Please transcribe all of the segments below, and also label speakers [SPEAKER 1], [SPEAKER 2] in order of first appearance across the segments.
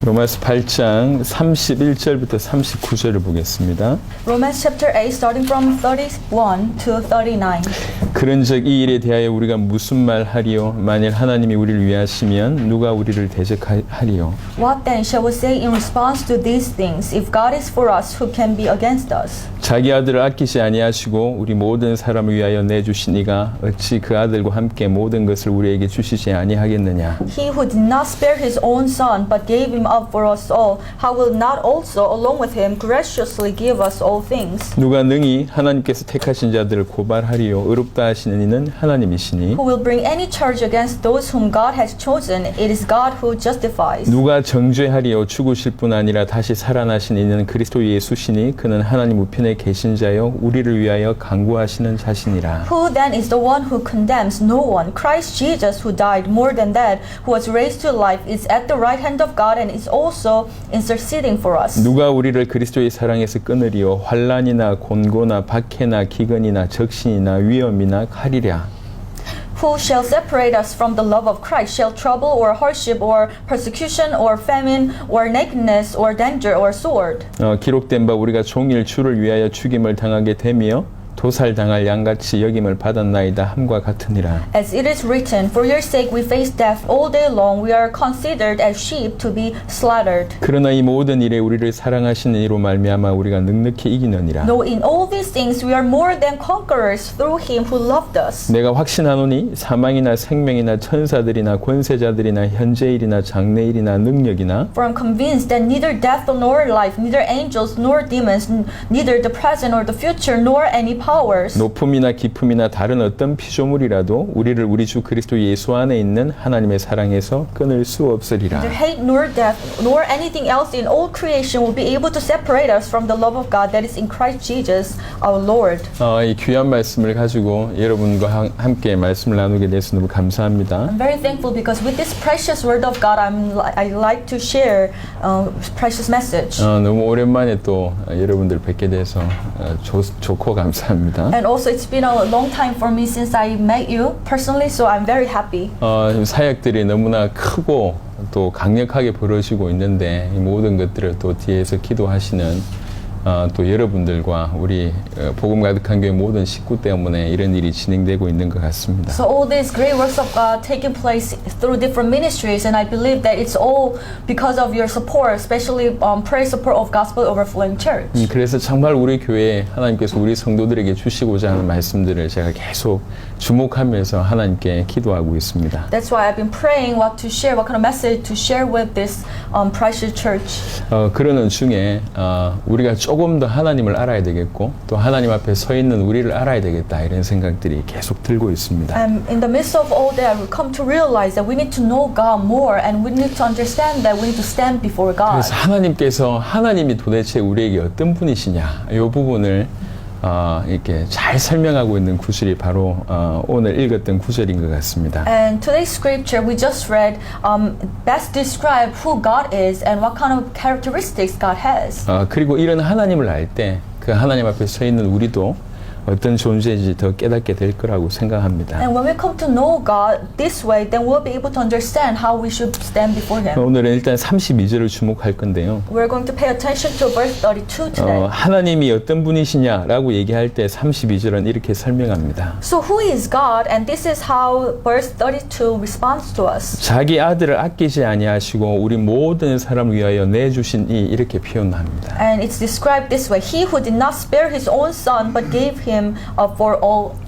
[SPEAKER 1] 로마서 8장 31절부터 39절을 보겠습니다.
[SPEAKER 2] Romans chapter 8 starting from 31 to 39.
[SPEAKER 1] 그런즉 이 일에 대하여 우리가 무슨 말 하리요? 만일 하나님이 우리를 위하시면 누가 우리를 대적하리요?
[SPEAKER 2] What then shall we say in response to these things? If God is for us, who can be against us?
[SPEAKER 1] 자기 아들을 아끼지 아니하시고 우리 모든 사람을 위하여 내주신 이가 어찌 그 아들과 함께 모든 것을 우리에게 주시지 아니하겠느냐?
[SPEAKER 2] He who did not spare his own son, but gave him up for us all, how will not also, along with him, graciously give us all things?
[SPEAKER 1] 누가 능히 하나님께서 택하신 자들을 고발하리요? 의롭다 하시는 이는 하나님이시니
[SPEAKER 2] Who will bring any charge against those whom God has chosen? It is God who justifies.
[SPEAKER 1] 누가 정죄하리요? 죽으실 뿐 아니라 다시 살아나신 이는 그리스도 예수시니 그는 하나님 우편에 계신 자요 우리를 위하여 간구하시는 자시니라.
[SPEAKER 2] Who then is the one who condemns? No one. Christ Jesus, who died, more than that, who was raised to life, is at the right hand of God and is also interceding for us.
[SPEAKER 1] 누가 우리를 그리스도의 사랑에서 끊으리요? 환난이나 곤고나 박해나 기근이나 적신이나 위험이나 칼이랴.
[SPEAKER 2] Who shall separate us from the love of Christ? Shall trouble or hardship or persecution or famine or nakedness or danger or sword?
[SPEAKER 1] 기록된 바 우리가 종일 주를 위하여 죽임을 당하게 되며 도살당할 양같이 여김을 받았나이다 함과 같으니라.
[SPEAKER 2] As it is written, for your sake we face death all day long. We are considered as sheep to be slaughtered.
[SPEAKER 1] 그러나 이 모든 일에 우리를 사랑하시는 이로 말미암아 우리가 넉넉히 이기느니라.
[SPEAKER 2] No, in all these things we are more than conquerors through him who loved us.
[SPEAKER 1] 내가 확신하노니 사망이나 생명이나 천사들이나 권세자들이나 현재일이나 장래일이나 능력이나
[SPEAKER 2] For I'm convinced that neither death nor life, neither angels nor demons, neither the present or the future, nor any powers,
[SPEAKER 1] 높음이나 깊음이나 다른 어떤 피조물이라도 우리를 우리 주 그리스도 예수 안에 있는 하나님의 사랑에서 끊을 수 없으리라.
[SPEAKER 2] neither hate nor death, nor anything else in all creation will be able to separate us from the love of God that is in Christ Jesus our Lord.
[SPEAKER 1] 이 귀한 말씀을 가지고 여러분과 함께 말씀을 나누게 돼서 너무 감사합니다.
[SPEAKER 2] I'm very thankful because with this precious word of God, I like to share precious message.
[SPEAKER 1] 너무 오랜만에 또 여러분들 뵙게 돼서 좋고 감사합니다.
[SPEAKER 2] And also it's been a long time for me since I met you personally, so I'm very happy.
[SPEAKER 1] 사역들이 너무나 크고 또 강력하게 벌어지고 있는데 이 모든 것들을 또 뒤에서 기도하시는 또 여러분들과 우리 복음 가득한 교회 모든 식구 때문에 이런 일이 진행되고 있는 것 같습니다.
[SPEAKER 2] So all these great works of God taking place through different ministries, and I believe that it's all because of your support, especially prayer support of Gospel Overflowing Church.
[SPEAKER 1] 그래서 정말 우리 교회에 하나님께서 우리 성도들에게 주시고자 하는 말씀들을 제가 계속 주목하면서 하나님께 기도하고 있습니다.
[SPEAKER 2] That's why I've been praying what to share, what kind of message to share with this precious church.
[SPEAKER 1] 그러는 중에 우리가 조금 더 하나님을 알아야 되겠고 또 하나님 앞에 서 있는 우리를 알아야 되겠다 이런 생각들이 계속 들고 있습니다.
[SPEAKER 2] And in the midst of all that, we come to realize that we need to know God more, and we need to understand that we need to stand before God.
[SPEAKER 1] 그래서 하나님이 도대체 우리에게 어떤 분이시냐 이 부분을 이렇게 잘 설명하고 있는 구절이 바로 오늘 읽었던 구절인 것 같습니다.
[SPEAKER 2] And today's scripture we just read best describe who God is and what kind of characteristics God has.
[SPEAKER 1] 그리고 이런 하나님을 알 때 그 하나님 앞에 서 있는 우리도 어떤 존재인지 더 깨닫게 될 거라고 생각합니다.
[SPEAKER 2] And when we come to know God this way, then we'll be able to understand how we should stand before Him.
[SPEAKER 1] 오늘은 일단 32절을 주목할 건데요.
[SPEAKER 2] We're going to pay attention to verse 32 today.
[SPEAKER 1] 하나님이 어떤 분이시냐라고 얘기할 때 32절은 이렇게 설명합니다.
[SPEAKER 2] So who is God? And this is how verse 32 responds to us.
[SPEAKER 1] 자기 아들을 아끼지 아니하시고 우리 모든 사람을 위하여 내주신 이 이렇게 표현합니다.
[SPEAKER 2] And it's described this way: He who did not spare His own Son, but gave Him up for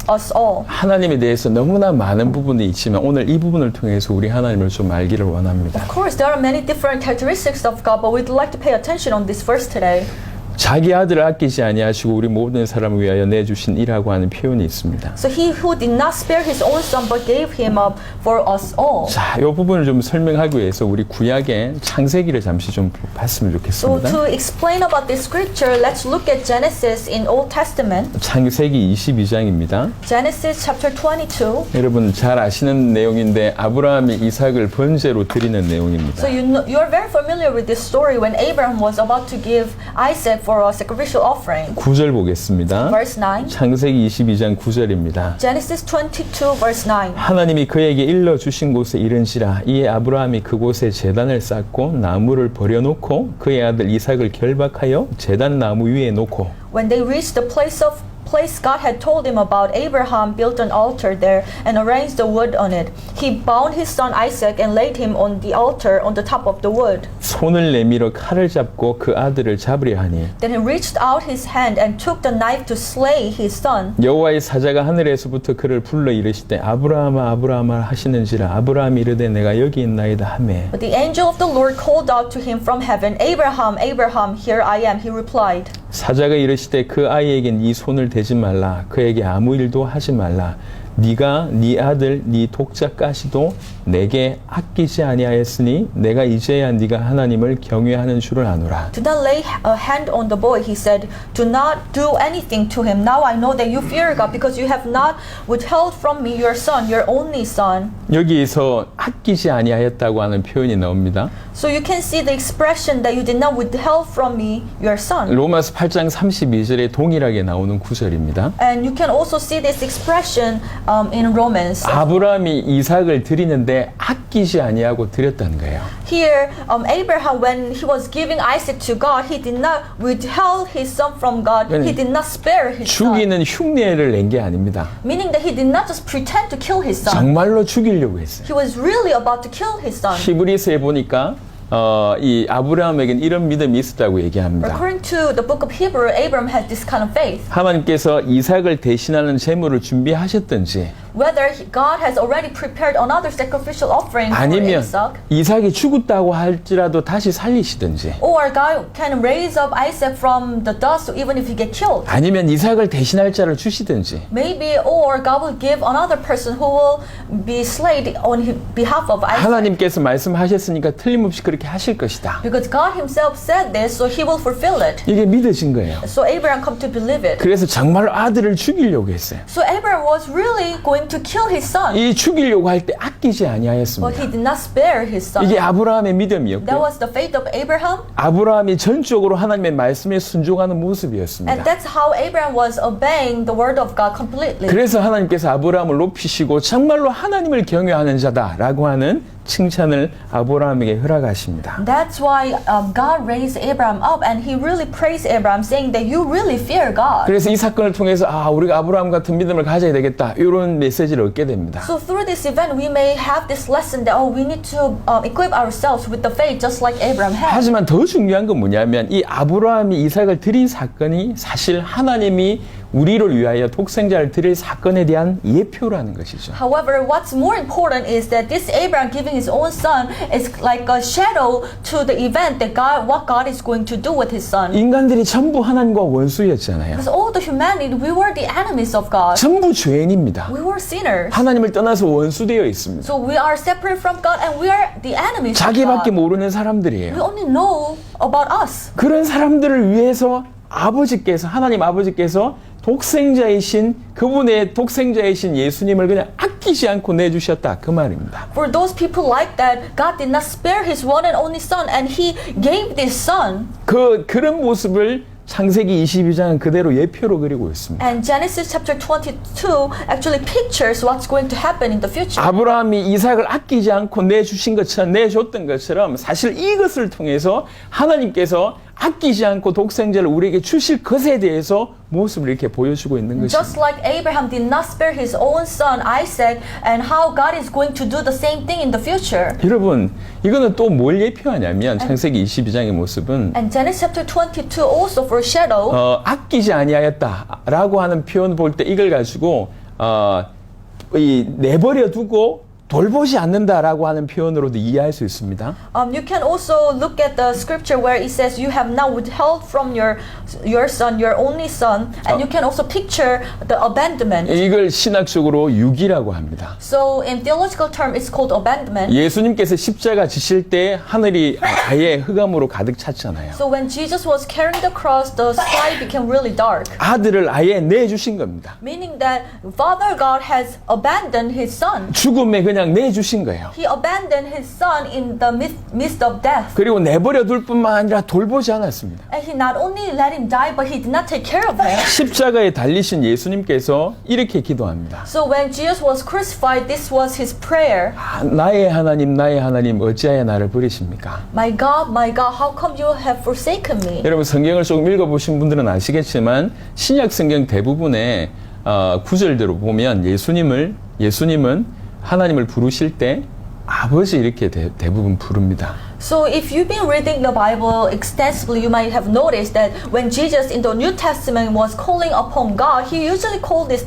[SPEAKER 2] us all.
[SPEAKER 1] 하나님에 대해서 너무나 많은 부분이 있지만 오늘 이 부분을 통해서 우리 하나님을 좀 알기를 원합니다.
[SPEAKER 2] Of course, there are many different characteristics of God, but we'd like to pay attention on this verse today.
[SPEAKER 1] 자기 아들을 아끼지 아니하시고 우리 모든 사람을 위하여 내주신 이라고 하는 표현이 있습니다.
[SPEAKER 2] So he who did not spare his own son but gave him up for us all.
[SPEAKER 1] 자, 이 부분을 좀 설명하기 위해서 우리 구약의 창세기를 잠시 좀 봤으면
[SPEAKER 2] So
[SPEAKER 1] 좋겠습니다.
[SPEAKER 2] to explain about this scripture, let's look at Genesis in Old Testament.
[SPEAKER 1] 창세기 22장입니다.
[SPEAKER 2] Genesis chapter 22.
[SPEAKER 1] 여러분 잘 아시는 내용인데 아브라함이 이삭을 번제로 드리는 내용입니다.
[SPEAKER 2] So you are very familiar with this story when Abraham was about to give Isaac for for a sacrificial offering.
[SPEAKER 1] 9절 보겠습니다.
[SPEAKER 2] Verse 9.
[SPEAKER 1] 창세기 22장 9절입니다.
[SPEAKER 2] Genesis 22 verse 9.
[SPEAKER 1] 하나님이 그에게 일러 주신 곳에 이른시라. 이에 아브라함이 그곳에 제단을 쌓고 나무를 버려놓고 그의 아들 이삭을 결박하여 제단 나무 위에 놓고
[SPEAKER 2] When they reached the place God had told him about, Abraham built an altar there and arranged the wood on it. He bound his son Isaac and laid him on the altar on the top of the wood.
[SPEAKER 1] 손을 내밀어 칼을 잡고 그 아들을 잡으려 하니
[SPEAKER 2] Then he reached out his hand and took the knife to slay his son.
[SPEAKER 1] 여호와의 사자가 하늘에서부터 그를 불러 이르시되 아브라함아 아브라함아 하시는지라. 아브라함이 이르되 내가 여기 있나이다 하매
[SPEAKER 2] But the angel of the Lord called out to him from heaven, Abraham, Abraham, here I am, he replied.
[SPEAKER 1] 사자가 이르시되 그 아이에겐 네 손을 대지 말라. 그에게 아무 일도 하지 말라. 네가 네 아들 네 독자까지도 내게 아끼지 아니하였으니 내가 이제야 네가 하나님을 경외하는 줄을 아노라.
[SPEAKER 2] Do not lay a hand on the boy, he said. Do not do anything to him. Now I know that you fear God because you have not withheld from me your son, your only son.
[SPEAKER 1] 여기에서 아끼지 아니하였다고 하는 표현이 나옵니다.
[SPEAKER 2] So you can see the expression that you did not withhold from me your son.
[SPEAKER 1] 로마서 8장 32절에 동일하게 나오는 구절입니다.
[SPEAKER 2] And you can also see this expression in Romans.
[SPEAKER 1] 아브라함이 이삭을 드리는데 아끼지 아니하고 드렸다는 거예요.
[SPEAKER 2] Here, Abraham, when he was giving Isaac to God, he did not withhold his son from God. He did not spare his son.
[SPEAKER 1] 죽이는 흉내를 낸 게 아닙니다.
[SPEAKER 2] Meaning that he did not just pretend to kill his son.
[SPEAKER 1] 정말로 죽이려고 했어요.
[SPEAKER 2] He was really about to kill his son.
[SPEAKER 1] 히브리서에 보니까 이 아브라함에겐 이런 믿음이 있었다고 얘기합니다.
[SPEAKER 2] According to the book of Hebrew, Abraham had this kind of faith.
[SPEAKER 1] 하나님께서 이삭을 대신하는 제물을 준비하셨든지
[SPEAKER 2] Whether God has already prepared another sacrificial offering for
[SPEAKER 1] 아니면
[SPEAKER 2] Isaac,
[SPEAKER 1] 이삭이 죽었다고 할지라도 다시 살리시든지
[SPEAKER 2] or God can raise up Isaac from the dust even if he get killed.
[SPEAKER 1] 아니면 이삭을 대신할 자를 주시든지
[SPEAKER 2] Maybe, or God will give another person who will be slain on behalf of Isaac.
[SPEAKER 1] 하나님께서 말씀하셨으니까 틀림없이 그렇게 하실 것이다.
[SPEAKER 2] Because God himself said this, so he will fulfill it.
[SPEAKER 1] 이게 믿어진 거예요.
[SPEAKER 2] So Abraham come to believe it.
[SPEAKER 1] 그래서 정말로 아들을 죽이려고 했어요.
[SPEAKER 2] So Abraham was really going to kill his son.
[SPEAKER 1] 이 죽이려고 할 때 아끼지
[SPEAKER 2] But
[SPEAKER 1] 아니하였습니다.
[SPEAKER 2] he did not spare his son.
[SPEAKER 1] 이게 아브라함의
[SPEAKER 2] That
[SPEAKER 1] 믿음이었고
[SPEAKER 2] was the faith of Abraham.
[SPEAKER 1] 아브라함이 전적으로 하나님의 말씀에 순종하는
[SPEAKER 2] And
[SPEAKER 1] 모습이었습니다.
[SPEAKER 2] that's how Abraham was obeying the word of God completely.
[SPEAKER 1] 그래서 하나님께서 아브라함을 높이시고 정말로 하나님을 경외하는 자다라고 하는 칭찬을 아브라함에게 허락하십니다.
[SPEAKER 2] That's why God raised Abraham up and he really praised Abraham saying that you really fear God.
[SPEAKER 1] 그래서 이 사건을 통해서 우리가 아브라함 같은 믿음을 가져야 되겠다 이런 메시지를 얻게 됩니다.
[SPEAKER 2] So through this event we may have this lesson that we need to equip ourselves with the faith just like Abraham had.
[SPEAKER 1] 하지만 더 중요한 건 뭐냐면 이 아브라함이 이삭을 드린 사건이 사실 하나님이 우리를 위하여 독생자를 드릴 사건에 대한 예표라는 것이죠.
[SPEAKER 2] However, what's more important is that this Abraham giving his own son is like a shadow to the event that what God is going to do with his son.
[SPEAKER 1] 인간들이 전부 하나님과 원수였잖아요.
[SPEAKER 2] Because all the humanity, we were the enemies of God.
[SPEAKER 1] 전부 죄인입니다.
[SPEAKER 2] We were sinners.
[SPEAKER 1] 하나님을 떠나서 원수되어 있습니다.
[SPEAKER 2] So we are separate from God and we are the enemies of
[SPEAKER 1] 자기밖에
[SPEAKER 2] God.
[SPEAKER 1] 모르는
[SPEAKER 2] We
[SPEAKER 1] 사람들이에요.
[SPEAKER 2] only know about us.
[SPEAKER 1] 그런 사람들을 위해서 하나님 아버지께서 독생자이신 그분의 독생자이신 예수님을 그냥 아끼지 않고 내주셨다 그 말입니다.
[SPEAKER 2] For those people like that, God did not spare his one and only son and he gave this son.
[SPEAKER 1] 그런 모습을 창세기 22장은 그대로 예표로 그리고 있습니다.
[SPEAKER 2] And Genesis chapter 22 actually pictures what's going to happen in the future.
[SPEAKER 1] 아브라함이 이삭을 아끼지 않고 내줬던 것처럼 사실 이것을 통해서 하나님께서 아끼지 않고 독생자를 우리에게 주실 것에 대해서 모습을 이렇게 보여주고 있는 것입니다.
[SPEAKER 2] Just like Abraham did not spare his own son Isaac and how God is going to do the same thing in the future.
[SPEAKER 1] 여러분, 이거는 또 뭘 예표하냐면 창세기 22장의 모습은
[SPEAKER 2] And Genesis chapter 22 also foreshadow
[SPEAKER 1] 아끼지 아니하였다라고 하는 표현 볼 때 이걸 가지고 내버려 두고 돌보지 않는다라고 하는 표현으로도 이해할 수 있습니다.
[SPEAKER 2] You can also look at the scripture where it says you have not withheld from your son, your only son, and you can also picture the abandonment.
[SPEAKER 1] 이걸 신학적으로 유기라고 합니다.
[SPEAKER 2] So in theological term, it's called abandonment.
[SPEAKER 1] 예수님께서 십자가 지실 때 하늘이 아예 흑암으로 가득 찼잖아요.
[SPEAKER 2] So when Jesus was carrying the cross, the sky became really dark.
[SPEAKER 1] 아들을 아예 내주신 겁니다.
[SPEAKER 2] Meaning that Father God has abandoned His Son.
[SPEAKER 1] 죽음에 그냥 그냥 내주신 거예요.
[SPEAKER 2] He abandoned his son in the midst of death.
[SPEAKER 1] 그리고 내버려 둘 뿐만 아니라 돌보지 않았습니다.
[SPEAKER 2] And he not only let him die, but he did not take care of him.
[SPEAKER 1] 십자가에 달리신 예수님께서 이렇게 기도합니다.
[SPEAKER 2] So when Jesus was crucified, this was his prayer.
[SPEAKER 1] 나의 하나님 어찌하여 나를 버리십니까?
[SPEAKER 2] My God, how come you have forsaken me?
[SPEAKER 1] 여러분 성경을 조금 읽어보신 분들은 아시겠지만 신약 성경 대부분의 구절대로 보면 예수님은 하나님을 부르실 때 아버지 이렇게 대부분 부릅니다.
[SPEAKER 2] So if you've been reading the Bible extensively, you might have noticed that when Jesus in the New Testament was calling upon God, he usually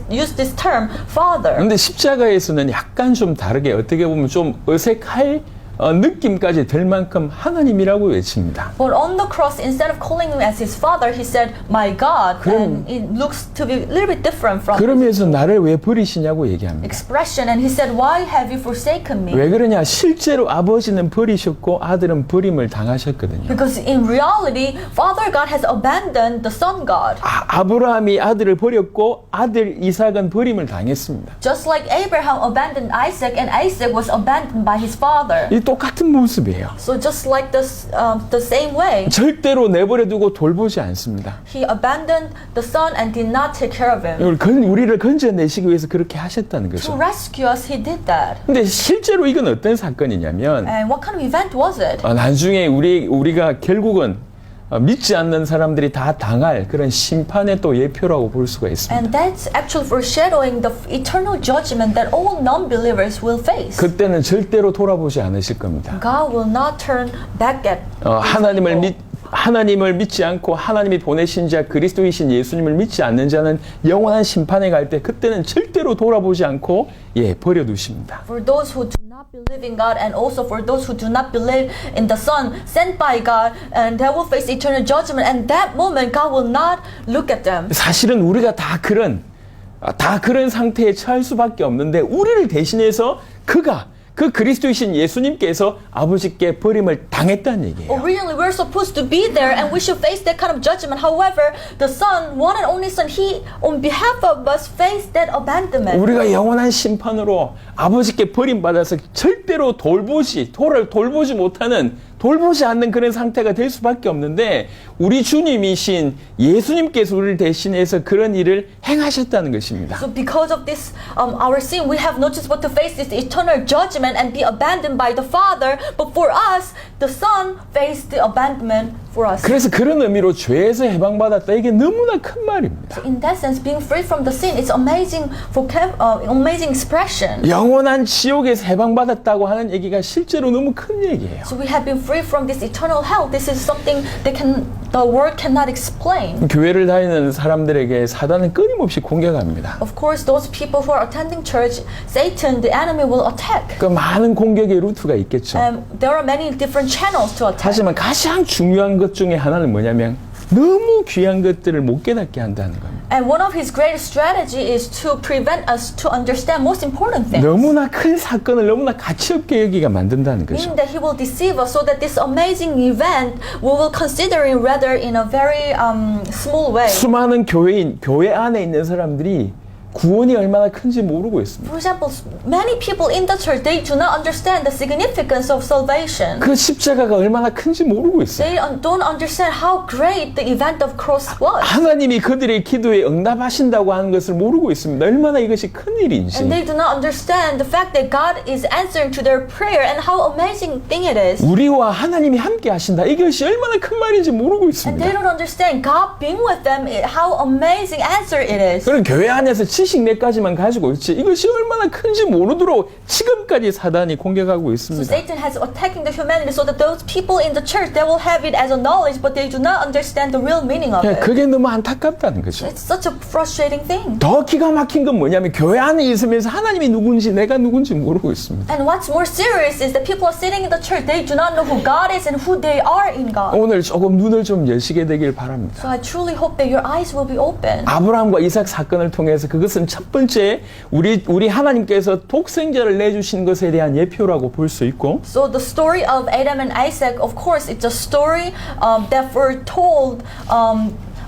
[SPEAKER 2] used this term, Father.
[SPEAKER 1] 그런데 십자가에서는 약간 좀 다르게 어떻게 보면 좀 어색할 느낌까지 될 만큼 하나님이라고 외칩니다.
[SPEAKER 2] But on the cross, instead of calling him as his father, he said, "My God," and it looks to be a little bit different from
[SPEAKER 1] 그러면서 나를 왜 버리시냐고 얘기합니다.
[SPEAKER 2] expression. And he said, "Why have you forsaken me?"
[SPEAKER 1] 왜 그러냐? 실제로 아버지는 버리셨고 아들은 버림을 당하셨거든요.
[SPEAKER 2] Because in reality, Father God has abandoned the Son God.
[SPEAKER 1] 아브라함이 아들을 버렸고 아들 이삭은 버림을 당했습니다.
[SPEAKER 2] Just like Abraham abandoned Isaac, and Isaac was abandoned by his father.
[SPEAKER 1] 이 똑같은 모습이에요.
[SPEAKER 2] So just like this, the same way,
[SPEAKER 1] 절대로 내버려두고 돌보지 않습니다.
[SPEAKER 2] he abandoned the son and did not take care of him.
[SPEAKER 1] 우리를 건져내시기 위해서 그렇게 하셨다는
[SPEAKER 2] To
[SPEAKER 1] 거죠.
[SPEAKER 2] rescue us, he did that.
[SPEAKER 1] 근데 실제로 이건 어떤 사건이냐면
[SPEAKER 2] And what kind of event was it?
[SPEAKER 1] 나중에 우리가 결국은 믿지 않는 사람들이 다 당할 그런 심판의 또 예표라고 볼 수가 있습니다.
[SPEAKER 2] And that's actually foreshadowing the eternal judgment that all non-believers will face.
[SPEAKER 1] 그때는 절대로 돌아보지 않으실 겁니다.
[SPEAKER 2] God will not turn back at
[SPEAKER 1] 하나님을 믿지 않고 하나님이 보내신 자 그리스도이신 예수님을 믿지 않는 자는 영원한 심판에 갈 때 그때는 절대로 돌아보지 않고 버려두십니다.
[SPEAKER 2] For those who do not believe in God and also for those who do not believe in the Son sent by God, and they will face eternal judgment. And that moment, God will not look at them.
[SPEAKER 1] 사실은 우리가 다 그런 상태에 처할 수밖에 없는데 우리를 대신해서 그 그리스도이신 예수님께서 아버지께 버림을 당했다는 얘기예요.
[SPEAKER 2] Originally, we're supposed to be there and we should face that kind of judgment. However, the Son, one and only Son, He, on behalf of us, faced that abandonment.
[SPEAKER 1] 우리가 영원한 심판으로 아버지께 버림받아서 절대로 돌보지 못하는 돌보지 않는 그런 상태가 될 수밖에 없는데 우리 주님이신 예수님께서 우리를 대신해서 그런 일을 행하셨다는 것입니다.
[SPEAKER 2] So because of this, our sin, we have no choice but to face this eternal judgment and be abandoned by the Father. But for us, the Son faced the abandonment for us.
[SPEAKER 1] 그래서 그런 의미로 죄에서 해방받았다 이게 너무나 큰 말입니다.
[SPEAKER 2] In that sense, being free from the sin, it's amazing amazing expression.
[SPEAKER 1] 영원한 지옥에서 해방받았다고 하는 얘기가 실제로 너무 큰 얘기예요.
[SPEAKER 2] So we have been free from this eternal hell. This is something that the word cannot explain.
[SPEAKER 1] 교회를 다니는 사람들에게 사단은 끊임없이 공격합니다.
[SPEAKER 2] Of course, those people who are attending church, Satan, the enemy, will attack.
[SPEAKER 1] 그 많은 공격의 루트가 있겠죠.
[SPEAKER 2] There are many different channels to attack.
[SPEAKER 1] 하지만 가장 중요한 것 중에 하나는 뭐냐면 너무 귀한 것들을 못 깨닫게 한다는 겁니다.
[SPEAKER 2] And one of his greatest strategy is to prevent us to understand most important things.
[SPEAKER 1] 너무나 큰 사건을 너무나 가치 없게 여기가 만든다는 거죠.
[SPEAKER 2] Meaning that he will deceive us so that this amazing event we will consider it rather in a very small way.
[SPEAKER 1] 수많은 교회 안에 있는 사람들이 구원이 얼마나 큰지 모르고 있습니다.
[SPEAKER 2] For example, many people in the church, they do not understand the significance of salvation.
[SPEAKER 1] 그 십자가가 얼마나 큰지 모르고 있어요.
[SPEAKER 2] They don't understand how great the event of cross was.
[SPEAKER 1] 하나님이 그들의 기도에 응답하신다고 하는 것을 모르고 있습니다. 얼마나 이것이 큰 일인지.
[SPEAKER 2] And they do not understand the fact that God is answering to their prayer and how amazing thing it is.
[SPEAKER 1] 우리와 하나님이 함께 하신다. 이것이 얼마나 큰 말인지 모르고
[SPEAKER 2] And
[SPEAKER 1] 있습니다.
[SPEAKER 2] they don't understand God being with them, how amazing answer it is.
[SPEAKER 1] 그럼 교회 안에서 지식 몇 가지만 가지고 있지 이것이 얼마나 큰지 모르도록 지금까지 사단이 공격하고
[SPEAKER 2] So
[SPEAKER 1] 있습니다.
[SPEAKER 2] Satan has attacking the humanity so that those people in the church, they will have it as a knowledge, but they do not understand the real meaning of it.
[SPEAKER 1] 그게 너무 안타깝다는 거죠.
[SPEAKER 2] It's such a frustrating thing.
[SPEAKER 1] 더 기가 막힌 건 뭐냐면 교회 안에 있으면서 하나님이 누군지 내가 누군지 모르고 있습니다.
[SPEAKER 2] And what's more serious is that people are sitting in the church, they do not know who God is and who they are in God.
[SPEAKER 1] 오늘 조금 눈을 좀 여시게 되길 바랍니다.
[SPEAKER 2] So I truly hope that your eyes will be open.
[SPEAKER 1] 아브라함과 이삭 사건을 통해서 그것은 첫 번째 우리 하나님께서 독생자를 내주신 것에 대한 예표라고 볼 수 있고
[SPEAKER 2] So the story of Adam and Isaac, of course, it's a story that foretold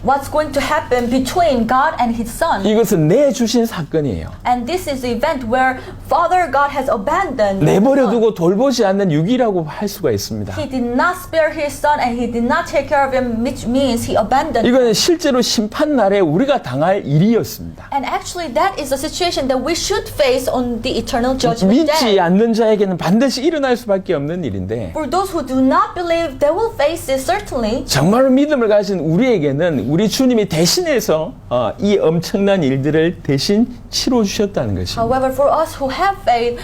[SPEAKER 2] what's going to happen between God and His Son.
[SPEAKER 1] 이것은 내주신 사건이에요.
[SPEAKER 2] And this is the event where Father God has abandoned His Son.
[SPEAKER 1] 내버려두고 돌보지 않는 유기라고 할 수가 있습니다.
[SPEAKER 2] He did not spare His Son and He did not take care of him, which means He abandoned him.
[SPEAKER 1] 이거는 실제로 심판 날에 우리가 당할 일이었습니다.
[SPEAKER 2] And actually that is a situation that we should face on the eternal judgment
[SPEAKER 1] 믿지
[SPEAKER 2] day.
[SPEAKER 1] 않는 자에게는 반드시 일어날 수밖에 없는 일인데
[SPEAKER 2] For those who do not believe, they will face it certainly.
[SPEAKER 1] 정말로 믿음을 가진 우리에게는 우리 주님이 대신해서 이 엄청난 일들을 대신 치러 주셨다는 것입니다.
[SPEAKER 2] However, for us who have faith,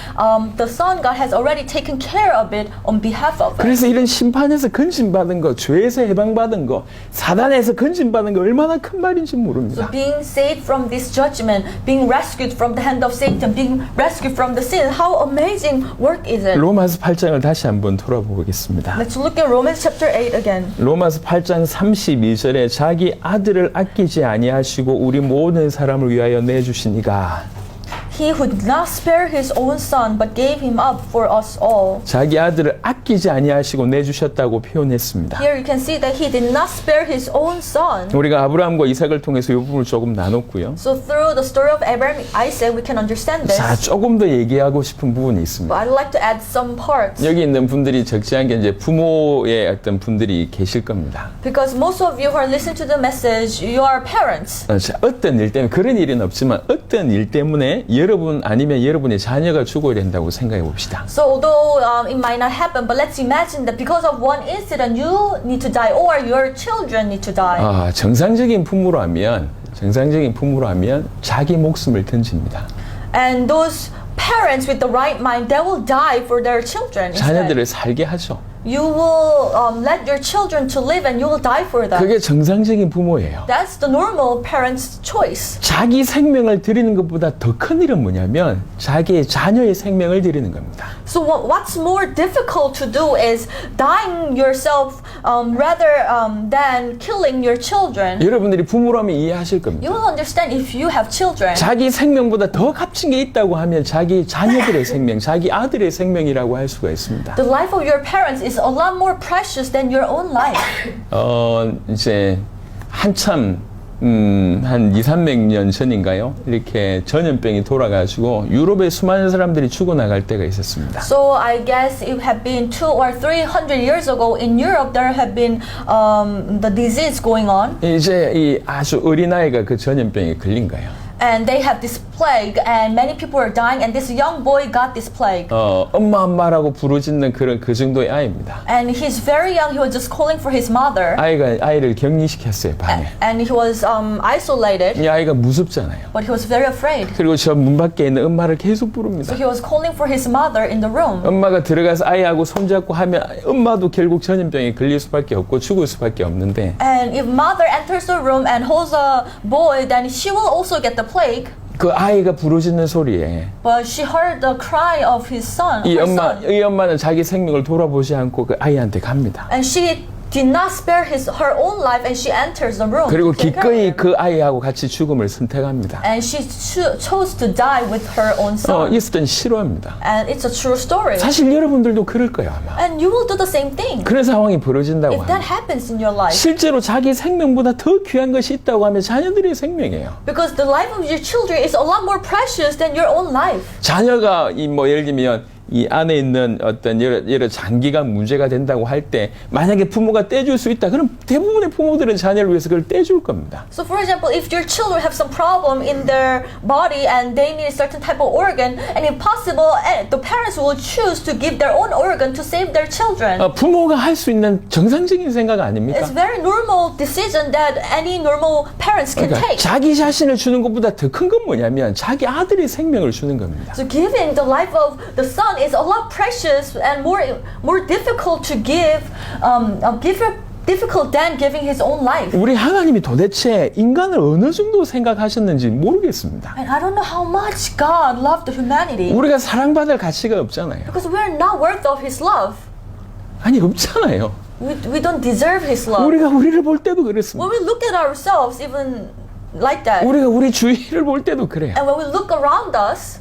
[SPEAKER 2] the Son God has already taken care of it on behalf of us.
[SPEAKER 1] 그래서 이런 심판에서 건진받은 거, 죄에서 해방받은 거, 사단에서 건진받은 거 얼마나 큰 말인지
[SPEAKER 2] So
[SPEAKER 1] 모릅니다.
[SPEAKER 2] being saved from this judgment, being rescued from the hand of Satan, being rescued from the sin, how amazing work is it?
[SPEAKER 1] 로마서 8장을 다시 한번 돌아보겠습니다.
[SPEAKER 2] Let's look at Romans chapter 8 again.
[SPEAKER 1] 로마서 8장 32절에 자기 아들을 아끼지 아니하시고 우리 모든 사람을 위하여 내주시니가
[SPEAKER 2] He who did not spare his own son, but gave him up for us all.
[SPEAKER 1] 자기 아들을 아끼지 아니하시고 내주셨다고 표현했습니다.
[SPEAKER 2] Here you can see that he did not spare his own son.
[SPEAKER 1] 우리가 아브라함과 이삭을 통해서 이 부분을 조금 나눴고요.
[SPEAKER 2] So through the story of Abraham and Isaac, we can understand this.
[SPEAKER 1] 자, 조금 더 얘기하고 싶은 부분이 있습니다.
[SPEAKER 2] But I'd like to add some parts.
[SPEAKER 1] 여기 있는 분들이 적지 않게 이제 부모의 어떤 분들이 계실 겁니다.
[SPEAKER 2] Because most of you who are listening to the message, you are parents.
[SPEAKER 1] 자, 어떤 일 때문에 그런 일은 없지만 어떤 일 때문에 여러분 아니면 여러분의 자녀가 죽어야 된다고 생각해 봅시다.
[SPEAKER 2] So although it might not happen, but let's imagine that because of one incident, you need to die or your children need to die.
[SPEAKER 1] 정상적인 부모라면 자기 목숨을 던집니다.
[SPEAKER 2] And those parents with the right mind, they will die for their children. instead.
[SPEAKER 1] 자녀들을 살게 하죠.
[SPEAKER 2] You will let your children to live and you will die for them.
[SPEAKER 1] 그게 정상적인 부모예요.
[SPEAKER 2] That's the normal parent's choice.
[SPEAKER 1] 자기 생명을 드리는 것보다 더 큰 일은 뭐냐면 자기의 자녀의 생명을 드리는 겁니다.
[SPEAKER 2] So what's more difficult to do is dying yourself rather than killing your children.
[SPEAKER 1] 여러분들이 부모라면 이해하실 겁니다.
[SPEAKER 2] You will understand if you have children.
[SPEAKER 1] 자기 생명보다 더 값진 게 있다고 하면 자기 자녀들의 생명, 자기 아들의 생명이라고 할 수가 있습니다.
[SPEAKER 2] The life of your parents is a lot more precious than your own life.
[SPEAKER 1] 이제 한참 한 200~300년 전인가요? 이렇게 전염병이 돌아가지고 유럽의 수많은 사람들이 죽어나갈 때가 있었습니다.
[SPEAKER 2] So I guess it had been 200 or 300 years ago in Europe there had been the disease going on.
[SPEAKER 1] 이제 이 아주 어린아이가 그 전염병에 걸린 거예요.
[SPEAKER 2] And they have this plague and many people are dying and this young boy got this plague.
[SPEAKER 1] 엄마라고 부르짖는 그 정도의 아이입니다.
[SPEAKER 2] And he's very young. He was just calling for his mother.
[SPEAKER 1] 아이를 격리시켰어요, 방에.
[SPEAKER 2] And he was isolated.
[SPEAKER 1] 이 아이가 무섭잖아요.
[SPEAKER 2] But he was very afraid.
[SPEAKER 1] 그리고 저 문 밖에 있는 엄마를 계속 부릅니다.
[SPEAKER 2] So he was calling for his mother in the room.
[SPEAKER 1] 엄마가 들어가서 아이하고 손잡고 하면 엄마도 결국 전염병에 걸릴 수밖에 없고 죽을 수밖에 없는데
[SPEAKER 2] And if mother enters the room and holds a boy, then she will also get the plague.
[SPEAKER 1] 그 아이가 부르짖는 소리에
[SPEAKER 2] But she heard the cry of his son.
[SPEAKER 1] 이
[SPEAKER 2] her son.
[SPEAKER 1] 엄마는 자기 생명을 돌아보지 않고 그 아이한테 갑니다.
[SPEAKER 2] And she did not spare her own life and she enters the room.
[SPEAKER 1] 그리고
[SPEAKER 2] to take care of
[SPEAKER 1] 기꺼이
[SPEAKER 2] him.
[SPEAKER 1] 그 아이하고 같이 죽음을 선택합니다.
[SPEAKER 2] And she chose to die with her own son.
[SPEAKER 1] 있었던 실화입니다.
[SPEAKER 2] And it's a true story.
[SPEAKER 1] 사실 여러분들도 그럴 거예요, 아마.
[SPEAKER 2] And you will do the same thing.
[SPEAKER 1] 그런 상황이 벌어진다고
[SPEAKER 2] If that
[SPEAKER 1] 합니다.
[SPEAKER 2] happens in your life.
[SPEAKER 1] 실제로 자기 생명보다 더 귀한 것이 있다고 하면 자녀들의 생명이에요.
[SPEAKER 2] Because the life of your children is a lot more precious than your own life.
[SPEAKER 1] 자녀가 예를 들면 이 안에 있는 어떤 여러 장기가 문제가 된다고 할 때 만약에 부모가 떼줄 수 있다. 그럼 대부분의 부모들은 자녀를 위해서 그걸 떼줄 겁니다.
[SPEAKER 2] So for example, if your children have some problem in their body and they need a certain type of organ, and if possible, the parents will choose to give their own organ to save their children.
[SPEAKER 1] 부모가 할 수 있는 정상적인 생각 아닙니까?
[SPEAKER 2] It's very normal decision that any normal parents can
[SPEAKER 1] 그러니까
[SPEAKER 2] take.
[SPEAKER 1] 자기 자신을 주는 것보다 더 큰 건 뭐냐면 자기 아들의 생명을 주는 겁니다.
[SPEAKER 2] So giving the life of the son is a lot precious and more difficult to give, difficult than giving his own life.
[SPEAKER 1] 우리 하나님이 도대체 인간을 어느 정도 생각하셨는지 모르겠습니다.
[SPEAKER 2] And I don't know how much God loved the humanity.
[SPEAKER 1] 우리가 사랑받을 가치가 없잖아요.
[SPEAKER 2] Because we are not worth of his love.
[SPEAKER 1] 아니 없잖아요.
[SPEAKER 2] We don't deserve his love.
[SPEAKER 1] 우리가 우리를 볼 때도 그렇습니다.
[SPEAKER 2] When we look at ourselves, even like that,
[SPEAKER 1] 우리가 우리 주위를 볼 때도 그래요.
[SPEAKER 2] and when we look around us,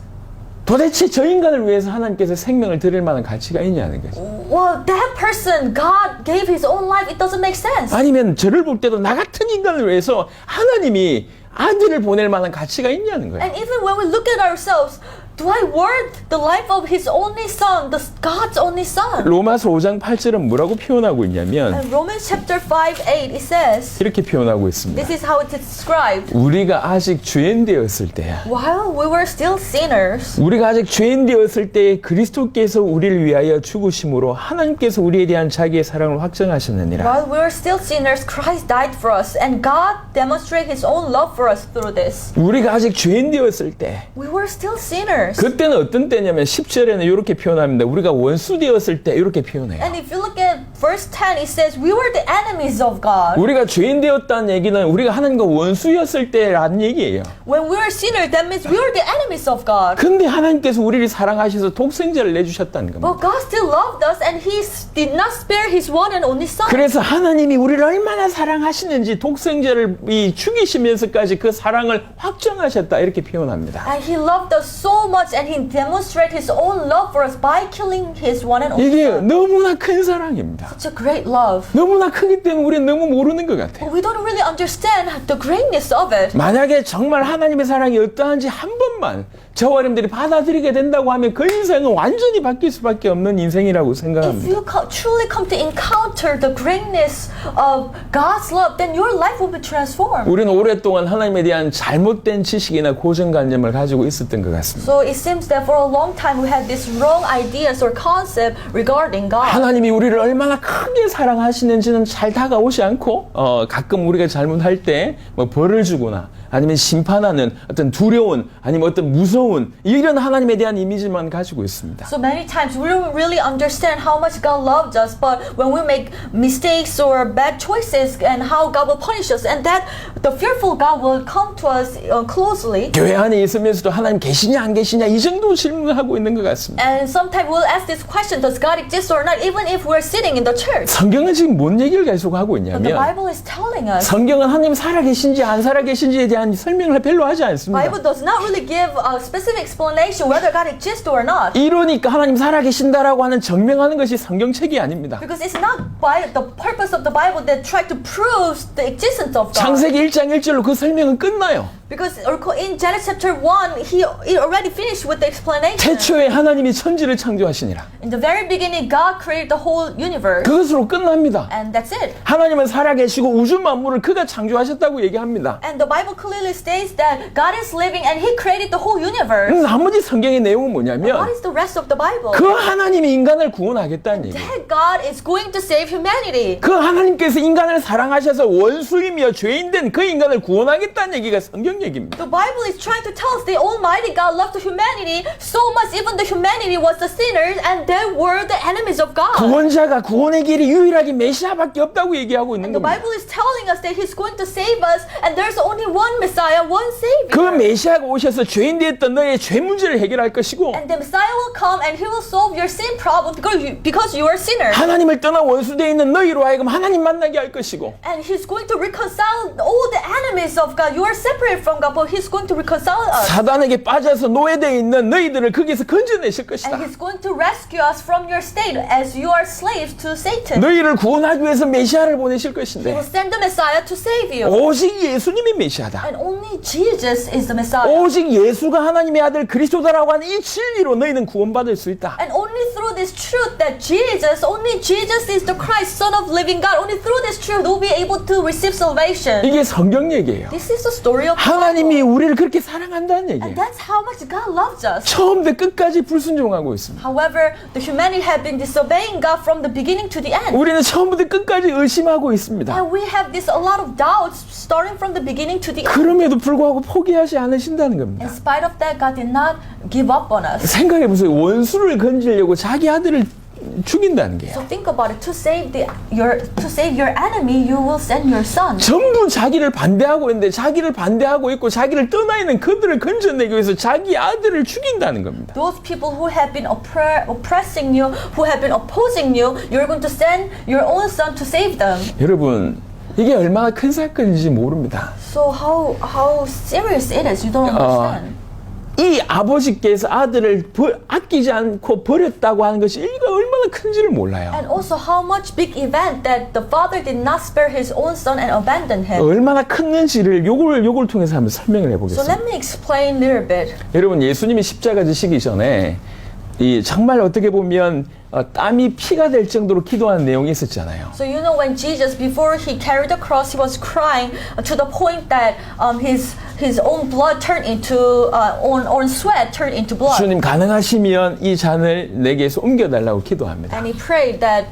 [SPEAKER 1] 도대체 저 인간을 위해서 하나님께서 생명을 드릴 만한 가치가 있냐는 거죠.
[SPEAKER 2] Well, that person, God gave his own life. It doesn't make sense.
[SPEAKER 1] 아니면 저를 볼 때도 나 같은 인간을 위해서 하나님이 아들을 보낼 만한 가치가 있냐는 거예요.
[SPEAKER 2] And even when we look at ourselves, do I worth the life of his only son, God's only son?
[SPEAKER 1] 로마서 5장 8절은 뭐라고 표현하고 있냐면
[SPEAKER 2] And Romans chapter 5:8 it says,
[SPEAKER 1] 이렇게 표현하고 있습니다.
[SPEAKER 2] this is how it is described.
[SPEAKER 1] 우리가 아직 죄인 되었을 때야.
[SPEAKER 2] While we were still sinners,
[SPEAKER 1] 우리가 아직 죄인 되었을 때 그리스도께서 우리를 위하여 죽으심으로 하나님께서 우리에 대한 자기의 사랑을 확정하셨느니라.
[SPEAKER 2] while we were still sinners, Christ died for us, and God demonstrated his own love for us through this.
[SPEAKER 1] 우리가 아직 죄인 되었을 때
[SPEAKER 2] We were still sinners.
[SPEAKER 1] 그때는 어떤 때냐면 10절에는 이렇게 표현합니다. 우리가 원수 되었을 때 이렇게 표현해요.
[SPEAKER 2] And if you look at verse 10, it says, we were the enemies of God.
[SPEAKER 1] 우리가 죄인 되었다는 얘기는 우리가 하나님과 원수였을 때라는 얘기예요.
[SPEAKER 2] When we were sinners, that means we were the enemies of God.
[SPEAKER 1] 근데 하나님께서 우리를 사랑하셔서 독생자를 내주셨다는 겁니다.
[SPEAKER 2] But God still loved us, and he did not spare his one and only son.
[SPEAKER 1] 그래서 하나님이 우리를 얼마나 사랑하시는지 독생자를 죽이시면서까지 그 사랑을 확정하셨다 이렇게 표현합니다.
[SPEAKER 2] And he loved us so much, and he demonstrated his own love for us by killing his one and only
[SPEAKER 1] 이게
[SPEAKER 2] son.
[SPEAKER 1] 너무나 큰 사랑입니다.
[SPEAKER 2] Such a great love.
[SPEAKER 1] 너무나 크기 때문에 우리는 너무 모르는 것 같아요.
[SPEAKER 2] But we don't really understand the greatness of it.
[SPEAKER 1] 만약에 정말 하나님의 사랑이 어떠한지 한 번만 저와 여러분들이 받아들이게 된다고 하면 그 인생은 완전히 바뀔 수밖에 없는 인생이라고
[SPEAKER 2] If
[SPEAKER 1] 생각합니다.
[SPEAKER 2] you truly come to encounter the greatness of God's love, then your life will be transformed.
[SPEAKER 1] 우리는 오랫동안 하나님에 대한 잘못된 지식이나 고정관념을 가지고 있었던 것 같습니다.
[SPEAKER 2] So it seems that for a long time we had these wrong ideas or concept regarding God.
[SPEAKER 1] 하나님이 우리를 얼마나 크게 사랑하시는지는 잘 다가오지 않고 가끔 우리가 잘못할 때 뭐 벌을 주거나 아니면 심판하는 어떤 두려운 아니면 어떤 무서운 이런 하나님에 대한 이미지만 가지고 있습니다.
[SPEAKER 2] So many times we don't really understand how much God loved us, but when we make mistakes or bad choices and how God will punish us, and that the fearful God will come to us closely.
[SPEAKER 1] 교회 안에 있으면서도 하나님 계시냐 안 계시냐 이 정도 질문을 하고 있는 것 같습니다.
[SPEAKER 2] And sometimes we'll ask this question, does God exist or not, even if we're sitting in the church.
[SPEAKER 1] 성경은 지금 뭔 얘기를 계속 하고
[SPEAKER 2] But the
[SPEAKER 1] 있냐면
[SPEAKER 2] Bible is telling us,
[SPEAKER 1] 성경은 하나님 살아계신지 안 살아계신지에 대한 설명을 별로 하지 않습니다.
[SPEAKER 2] Bible does not really give a specific explanation whether God exists or not.
[SPEAKER 1] 이러니까 하나님 살아계신다라고 하는 증명하는 것이 성경책이 아닙니다.
[SPEAKER 2] Because it's not by the purpose of the Bible that try to prove the existence of God.
[SPEAKER 1] 창세기 1장 1절로 그 설명은 끝나요.
[SPEAKER 2] Because in Genesis chapter 1, he already finished with the explanation.
[SPEAKER 1] 태초에 하나님이 천지를 창조하시니라.
[SPEAKER 2] In the very beginning, God created the whole universe.
[SPEAKER 1] 그것으로 끝납니다.
[SPEAKER 2] And that's it.
[SPEAKER 1] 하나님은 살아계시고 우주 만물을 그가 창조하셨다고 얘기합니다.
[SPEAKER 2] And the Bible clearly states that God is living and he created the whole universe.
[SPEAKER 1] 나머지 성경의 내용은
[SPEAKER 2] What
[SPEAKER 1] 뭐냐면
[SPEAKER 2] is the rest of the Bible?
[SPEAKER 1] 그 하나님이 인간을 구원하겠다는 얘기예요.
[SPEAKER 2] That God is going to save humanity.
[SPEAKER 1] 그 하나님께서 인간을 사랑하셔서 원수이며 죄인된 그 인간을 구원하겠다는 얘기가 성경 얘기입니다.
[SPEAKER 2] The Bible is trying to tell us the Almighty God loved the humanity so much, even the humanity was the sinners and they were the enemies of God.
[SPEAKER 1] 구원자가 구원의 길이 유일하게 메시아밖에 없다고 얘기하고 있는
[SPEAKER 2] The
[SPEAKER 1] 겁니다.
[SPEAKER 2] Bible is telling us that He's going to save us, and there's only one Messiah, one
[SPEAKER 1] 그
[SPEAKER 2] Savior.
[SPEAKER 1] 메시아가 오셔서 죄인 되었던 너의 죄 문제를 해결할 것이고
[SPEAKER 2] And the Messiah will come and He will solve your sin problem because you are sinners.
[SPEAKER 1] 하나님을 떠나 원수되어 있는 너희로 하여금 하나님 만나게 할 것이고
[SPEAKER 2] And He's going to reconcile all the enemies of God. You are separated from God, but He's going to reconcile us.
[SPEAKER 1] 사단에게 빠져서 노예되어 있는 너희들을 거기서 건져내실 것이다.
[SPEAKER 2] And He's going to rescue us from your state as you are slaves to Satan.
[SPEAKER 1] 너희를 구원하기 위해서 메시아를 보내실
[SPEAKER 2] He will
[SPEAKER 1] 것인데
[SPEAKER 2] send the Messiah to save you.
[SPEAKER 1] 오직 예수님이 메시아다.
[SPEAKER 2] And only Jesus is the Messiah.
[SPEAKER 1] 오직 예수가 하나님의 아들 그리스도다라고 하는 이 진리로 너희는 구원받을 수 있다.
[SPEAKER 2] And only through this truth that only Jesus is the Christ, Son of living God, only through this truth we'll be able to receive salvation.
[SPEAKER 1] 이게 성경 얘기예요.
[SPEAKER 2] This is the story of the
[SPEAKER 1] 하나님이
[SPEAKER 2] Bible.
[SPEAKER 1] 우리를 그렇게 사랑한다는
[SPEAKER 2] And
[SPEAKER 1] 얘기예요.
[SPEAKER 2] that's how much God loves us.
[SPEAKER 1] 처음부터 끝까지 불순종하고 있습니다.
[SPEAKER 2] However, the humanity have been disobeying God from the beginning to the end.
[SPEAKER 1] 우리는 처음부터 끝까지 의심하고 있습니다.
[SPEAKER 2] And we have a lot of doubts starting from the beginning to the end.
[SPEAKER 1] 그럼에도 불구하고 포기하지 않으신다는 겁니다.
[SPEAKER 2] In spite of that, God did not give up on us.
[SPEAKER 1] 생각해 보세요. 원수를 건지려고 자기 아들을 죽인다는 게요.
[SPEAKER 2] So think about it. To save your enemy, you will send your son.
[SPEAKER 1] 전부 자기를 반대하고 있는데 자기를 반대하고 있고 자기를 떠나 있는 그들을 건져내기 위해서 자기 아들을 죽인다는 겁니다.
[SPEAKER 2] Those people who have been oppressing you, who have been opposing you, you're going to send your own son to save them.
[SPEAKER 1] 여러분, 이게 얼마나 큰 사건인지 모릅니다.
[SPEAKER 2] So how serious it is, you don't understand.
[SPEAKER 1] 이 아버지께서 아들을 아끼지 않고 버렸다고 하는 것이 이가 얼마나 큰지를 몰라요.
[SPEAKER 2] And also how much big event that the father did not spare his own son and abandon him.
[SPEAKER 1] 얼마나 컸는지를 요걸 통해서 한번 설명을
[SPEAKER 2] So
[SPEAKER 1] 해보겠습니다.
[SPEAKER 2] let me explain a little bit.
[SPEAKER 1] 여러분, 예수님이 십자가 지시기 전에 이 정말 어떻게 보면 땀이 피가 될 정도로 기도하는 내용이 있었잖아요.
[SPEAKER 2] So you know when Jesus, before he carried the cross, he was crying to the point that his own blood turned into own sweat turned into blood.
[SPEAKER 1] 주님 가능하시면 이 잔을 내게서 옮겨달라고 기도합니다.
[SPEAKER 2] And he prayed that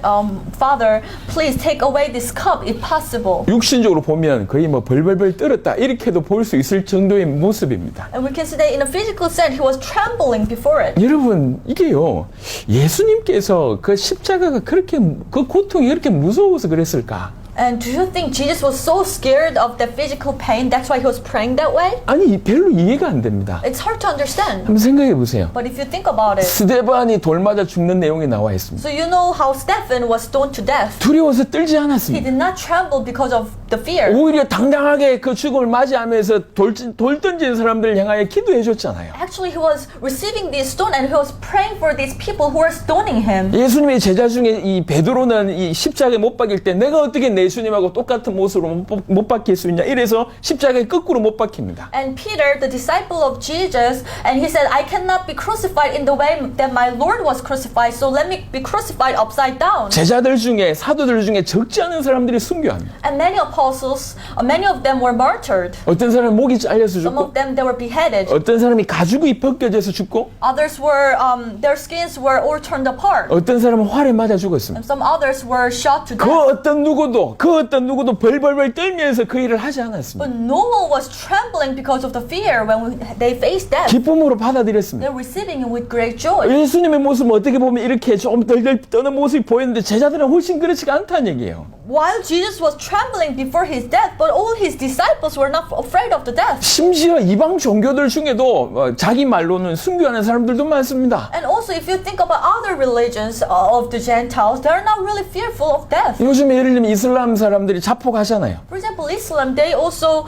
[SPEAKER 2] Father, please take away this cup if possible.
[SPEAKER 1] 육신적으로 보면 거의 뭐 벌벌벌 떨었다 이렇게도 볼 수 있을 정도의 모습입니다.
[SPEAKER 2] And we can see that in a physical sense, he was trembling before it.
[SPEAKER 1] 여러분, 이게요, 예수님께서 그 십자가가 그렇게 그 고통이 그렇게 무서워서 그랬을까?
[SPEAKER 2] And do you think Jesus was so scared of the physical pain? That's why he was praying that way?
[SPEAKER 1] 아니, 별로 이해가 안 됩니다.
[SPEAKER 2] It's hard to understand.
[SPEAKER 1] 한번 생각해 보세요.
[SPEAKER 2] But if you think about it,
[SPEAKER 1] 스데반이 돌 맞아 죽는 내용이 나와 있습니다.
[SPEAKER 2] so you know how Stephen was stoned to death.
[SPEAKER 1] 두려워서 떨지
[SPEAKER 2] He
[SPEAKER 1] 않았습니다.
[SPEAKER 2] did not tremble because of the fear.
[SPEAKER 1] 오히려 당당하게 그 죽음을 맞이하면서 돌 던지는 사람들을 향하여 기도해 줬잖아요.
[SPEAKER 2] Actually, he was receiving this stone and he was praying for these people who were stoning him.
[SPEAKER 1] 예수님의 제자 중에 이 베드로는 이 십자가에 못 박일 때 내가 어떻게 내 예수님하고 똑같은 모습으로 못 박힐 수 있냐 이래서 십자가에 거꾸로 못 박힙니다.
[SPEAKER 2] And Peter, the disciple of Jesus, and he said, I cannot be crucified in the way that my Lord was crucified, so let me be crucified upside down.
[SPEAKER 1] 제자들 중에 사도들 중에 적지 않은 사람들이 순교합니다.
[SPEAKER 2] And many apostles, many of them were martyred.
[SPEAKER 1] 어떤 사람은 목이 잘려서
[SPEAKER 2] Some
[SPEAKER 1] 죽고
[SPEAKER 2] of them, they were beheaded.
[SPEAKER 1] 어떤 사람이 가죽이 벗겨져서 죽고
[SPEAKER 2] Others were, their skins were all turned apart.
[SPEAKER 1] 어떤 사람은 활에 맞아 죽었습니다.
[SPEAKER 2] And some others were shot to
[SPEAKER 1] 그
[SPEAKER 2] death.
[SPEAKER 1] 어떤 누구도 벌벌벌 떨면서 그 일을 하지 않았습니다.
[SPEAKER 2] But no one was trembling because of the fear when they faced death.
[SPEAKER 1] 기쁨으로 받아들였습니다.
[SPEAKER 2] They're receiving it with great joy.
[SPEAKER 1] 예수님의 모습은 어떻게 보면 이렇게 좀 덜덜 떠는 모습이 보였는데 제자들은 훨씬 그렇지가 않다는 얘기예요.
[SPEAKER 2] While Jesus was trembling before his death, but all his disciples were not afraid of the death.
[SPEAKER 1] 심지어 이방 종교들 중에도 자기 말로는 순교하는 사람들도 많습니다.
[SPEAKER 2] And also, if you think about other religions of the Gentiles, they're not really fearful of death.
[SPEAKER 1] 요즘에 예를 들면 이슬람 사람들이 자폭하잖아요.
[SPEAKER 2] For example, Islam, they also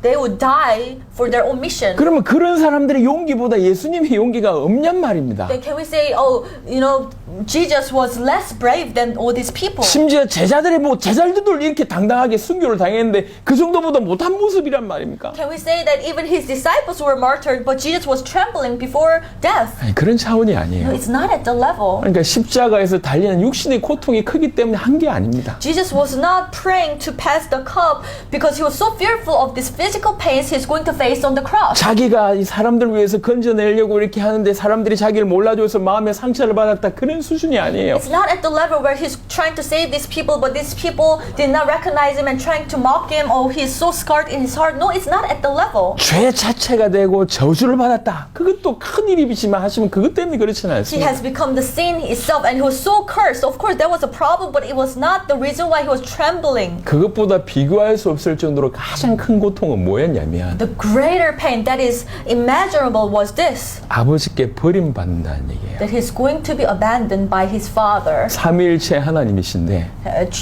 [SPEAKER 2] they would die for their own mission.
[SPEAKER 1] 그러면 그런 사람들의 용기보다 예수님의 용기가 없냔 말입니다.
[SPEAKER 2] Then can we say, oh, Jesus was less brave than all these people?
[SPEAKER 1] 심지어 제자들도 이렇게 당당하게 순교를 당했는데 그 정도보다 못한 모습이란 말입니까?
[SPEAKER 2] Can we say that even his disciples were martyred, but Jesus was trembling before death?
[SPEAKER 1] 아니, 그런 차원이
[SPEAKER 2] No,
[SPEAKER 1] 아니에요.
[SPEAKER 2] it's not at the level.
[SPEAKER 1] 그러니까 십자가에서 달리는 육신의 고통이 크기 때문에 한 게 아닙니다.
[SPEAKER 2] Jesus was not praying to pass the cup because he was so fearful of these physical pains he's going to face on the cross.
[SPEAKER 1] 자기가 이 사람들 위해서 건져내려고 이렇게 하는데 사람들이 자기를 몰라줘서 마음에 상처를 받았다 그런 수준이 아니에요.
[SPEAKER 2] It's not at the level where he's trying to save these people, but these people did not recognize him and trying to mock him. Oh, he's so scarred in his heart. No, it's not at the level.
[SPEAKER 1] 죄 자체가 되고 저주를 받았다. 그것도 큰 일이지만 하시면 그것 때문에 그렇지는
[SPEAKER 2] He
[SPEAKER 1] 않습니다.
[SPEAKER 2] has become the sin itself and he was so cursed. Of course, there was a problem, but it was not the reason why he was trembling.
[SPEAKER 1] 그것보다 비교할 수 없을 정도로 가장 큰 고통은 뭐였냐면
[SPEAKER 2] The greater pain that is immeasurable was this,
[SPEAKER 1] 아버지께 버림받는다는 얘기예요.
[SPEAKER 2] that he's going to be abandoned by his father.
[SPEAKER 1] 삼위일체 하나님이신데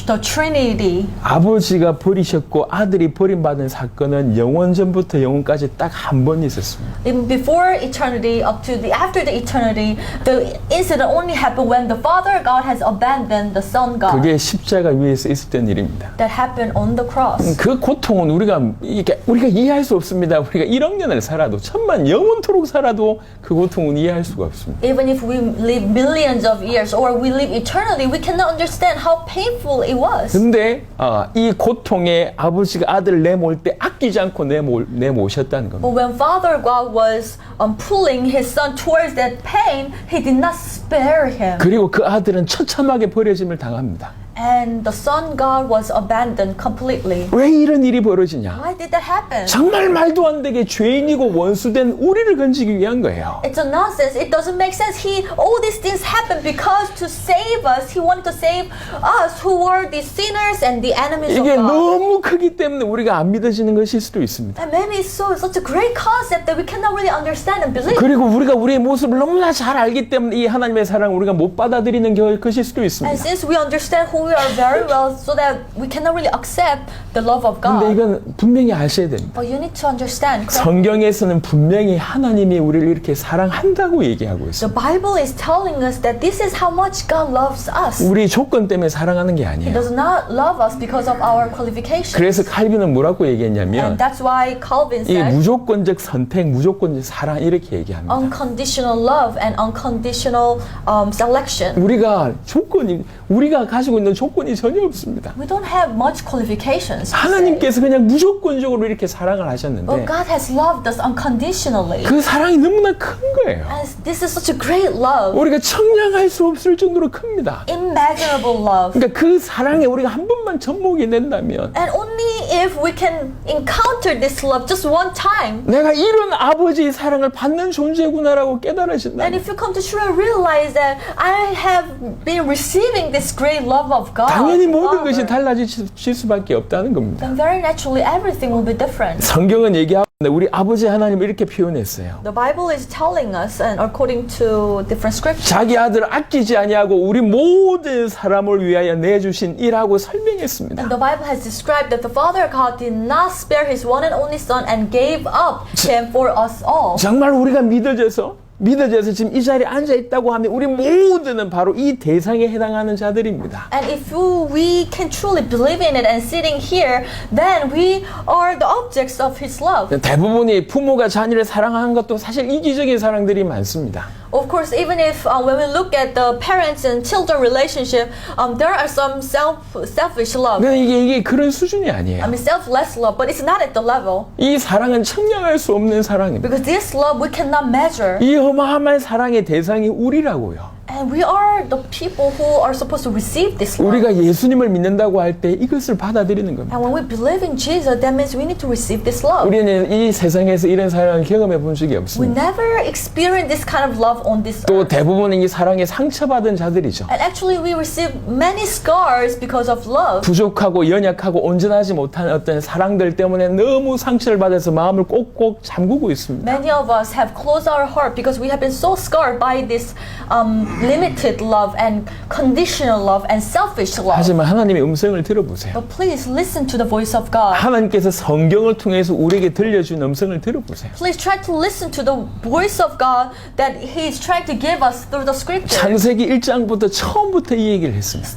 [SPEAKER 2] The Trinity.
[SPEAKER 1] 아버지가 버리셨고 아들이 버림받은 사건은 영원 전부터 영원까지 딱 한 번 있었습니다.
[SPEAKER 2] Even before eternity, after the eternity, the incident only happened when the Father God has abandoned the Son God.
[SPEAKER 1] 그게 십자가 위에서 있었던 일입니다.
[SPEAKER 2] That happened on the cross.
[SPEAKER 1] 그 고통은 우리가 이해할 수 없습니다. 우리가 1억 년을 살아도 천만 영원토록 살아도 그 고통은 이해할 수가 없습니다.
[SPEAKER 2] Even if we live millions of years or we live eternally, we cannot understand how painful it was.
[SPEAKER 1] 근데 이 고통에 아버지가 아들을 내몰 때 아끼지 않고 내모셨다는 겁니다.
[SPEAKER 2] But when Father God was pulling his son towards that pain, he did not spare him.
[SPEAKER 1] 그리고 그 아들은 처참하게 버려짐을 당합니다.
[SPEAKER 2] And the Son God was abandoned completely.
[SPEAKER 1] 왜 이런 일이 벌어지냐?
[SPEAKER 2] Why did that happen?
[SPEAKER 1] 정말 말도 안 되게 죄인이고 원수된 우리를 건지기 위한 거예요.
[SPEAKER 2] It's a nonsense. It doesn't make sense. All these things happened because to save us, he wanted to save us who were the sinners and the enemies of
[SPEAKER 1] 이게
[SPEAKER 2] God.
[SPEAKER 1] 너무 크기 때문에 우리가 안 믿어지는 것일 수도 있습니다.
[SPEAKER 2] And maybe it's such a great concept that we cannot really understand and believe.
[SPEAKER 1] 그리고 우리가 우리의 모습을 너무나 잘 알기 때문에 이 하나님의 사랑을 우리가 못 받아들이는 것일 수도
[SPEAKER 2] And
[SPEAKER 1] 있습니다.
[SPEAKER 2] since we understand who we are very well so that we cannot really accept the love of
[SPEAKER 1] 근데
[SPEAKER 2] God.
[SPEAKER 1] 이건 분명히 아셔야 됩니다.
[SPEAKER 2] But you need to understand.
[SPEAKER 1] 성경에서는 분명히 하나님이 우리를 이렇게 사랑한다고 얘기하고 있습니다.
[SPEAKER 2] The Bible is telling us that this is how much God loves us.
[SPEAKER 1] 우리 조건 때문에 사랑하는 게
[SPEAKER 2] He
[SPEAKER 1] 아니에요.
[SPEAKER 2] does not love us because of our qualifications.
[SPEAKER 1] 그래서 칼빈은 뭐라고 얘기했냐면
[SPEAKER 2] And that's why Calvin
[SPEAKER 1] 이
[SPEAKER 2] said
[SPEAKER 1] 무조건적 선택, 무조건적 사랑 이렇게 얘기합니다.
[SPEAKER 2] unconditional love and unconditional selection.
[SPEAKER 1] 우리가 가지고 있는 조건이 전혀 없습니다.
[SPEAKER 2] We don't have much qualifications.
[SPEAKER 1] 하나님께서 그냥 무조건적으로 이렇게 사랑을 하셨는데
[SPEAKER 2] But God has loved us unconditionally.
[SPEAKER 1] 그 사랑이 너무나 큰 거예요.
[SPEAKER 2] And this is such a great love.
[SPEAKER 1] 우리가 청량할 수 없을 정도로 큽니다.
[SPEAKER 2] Immeasurable love.
[SPEAKER 1] 그러니까 그 사랑에 우리가 한 번만 접목이 된다면
[SPEAKER 2] And only if we can encounter this love just one time.
[SPEAKER 1] 내가 이런 아버지의 사랑을 받는 존재구나라고
[SPEAKER 2] And
[SPEAKER 1] 깨달아진다면
[SPEAKER 2] if you come to truly realize that I have been receiving this great love of God,
[SPEAKER 1] 당연히 모든 것이
[SPEAKER 2] Father,
[SPEAKER 1] 달라질 수밖에 없다는 겁니다.
[SPEAKER 2] then very naturally everything will be different.
[SPEAKER 1] 성경은 얘기하고 있는데 우리 아버지 하나님을 이렇게 표현했어요.
[SPEAKER 2] The Bible is telling us, and according to different scriptures,
[SPEAKER 1] 자기 아들을 아끼지 아니하고 우리 모든 사람을 위하여 내주신 이라고 설명했습니다.
[SPEAKER 2] and the Bible has described that the Father God did not spare His one and only Son and gave up Him for us all.
[SPEAKER 1] 정말 우리가 믿어져서 지금 이 자리에 앉아 있다고 하면 우리 모두는 바로 이 대상에 해당하는 자들입니다.
[SPEAKER 2] And if we can truly believe in it and sitting here, then we are the objects of His love.
[SPEAKER 1] 대부분이 부모가 자녀를 사랑하는 것도 사실 이기적인 사랑들이 많습니다.
[SPEAKER 2] Of course, even if when we look at the parents and children relationship, there are some selfish love.
[SPEAKER 1] 근데 이게 그런 수준이 아니에요.
[SPEAKER 2] I mean, selfless love, but it's not at the level.
[SPEAKER 1] 이 사랑은 측량할 수 없는 사랑입니다.
[SPEAKER 2] Because this love we cannot measure.
[SPEAKER 1] 이 어마어마한 사랑의 대상이 우리라고요.
[SPEAKER 2] And we are the people who are supposed to receive this love.
[SPEAKER 1] 우리가 예수님을 믿는다고 할 때 이것을 받아들이는 겁니다.
[SPEAKER 2] And when we believe in Jesus, that means we need to receive this love.
[SPEAKER 1] 우리는 이 세상에서 이런 사랑을 경험해 본 적이
[SPEAKER 2] We
[SPEAKER 1] 없습니다.
[SPEAKER 2] never experienced this kind of love on this
[SPEAKER 1] 또
[SPEAKER 2] earth.
[SPEAKER 1] 대부분은 이 사랑에 상처받은 자들이죠.
[SPEAKER 2] And actually, we receive many scars because of love.
[SPEAKER 1] 부족하고 연약하고 온전하지 못한 어떤 사랑들 때문에 너무 상처를 받아서 마음을 꼭꼭 잠그고 있습니다.
[SPEAKER 2] Many of us have closed our heart because we have been so scarred by this limited love and conditional love and selfish love.
[SPEAKER 1] 하지만 하나님의 음성을 들어보세요.
[SPEAKER 2] But please listen to the voice of God.
[SPEAKER 1] 하나님께서 성경을 통해서 우리에게 들려준 음성을 들어보세요.
[SPEAKER 2] Please try to listen to the voice of God that He is trying to give us through the scripture.
[SPEAKER 1] 창세기 1장부터 처음부터 이 얘기를 했습니다.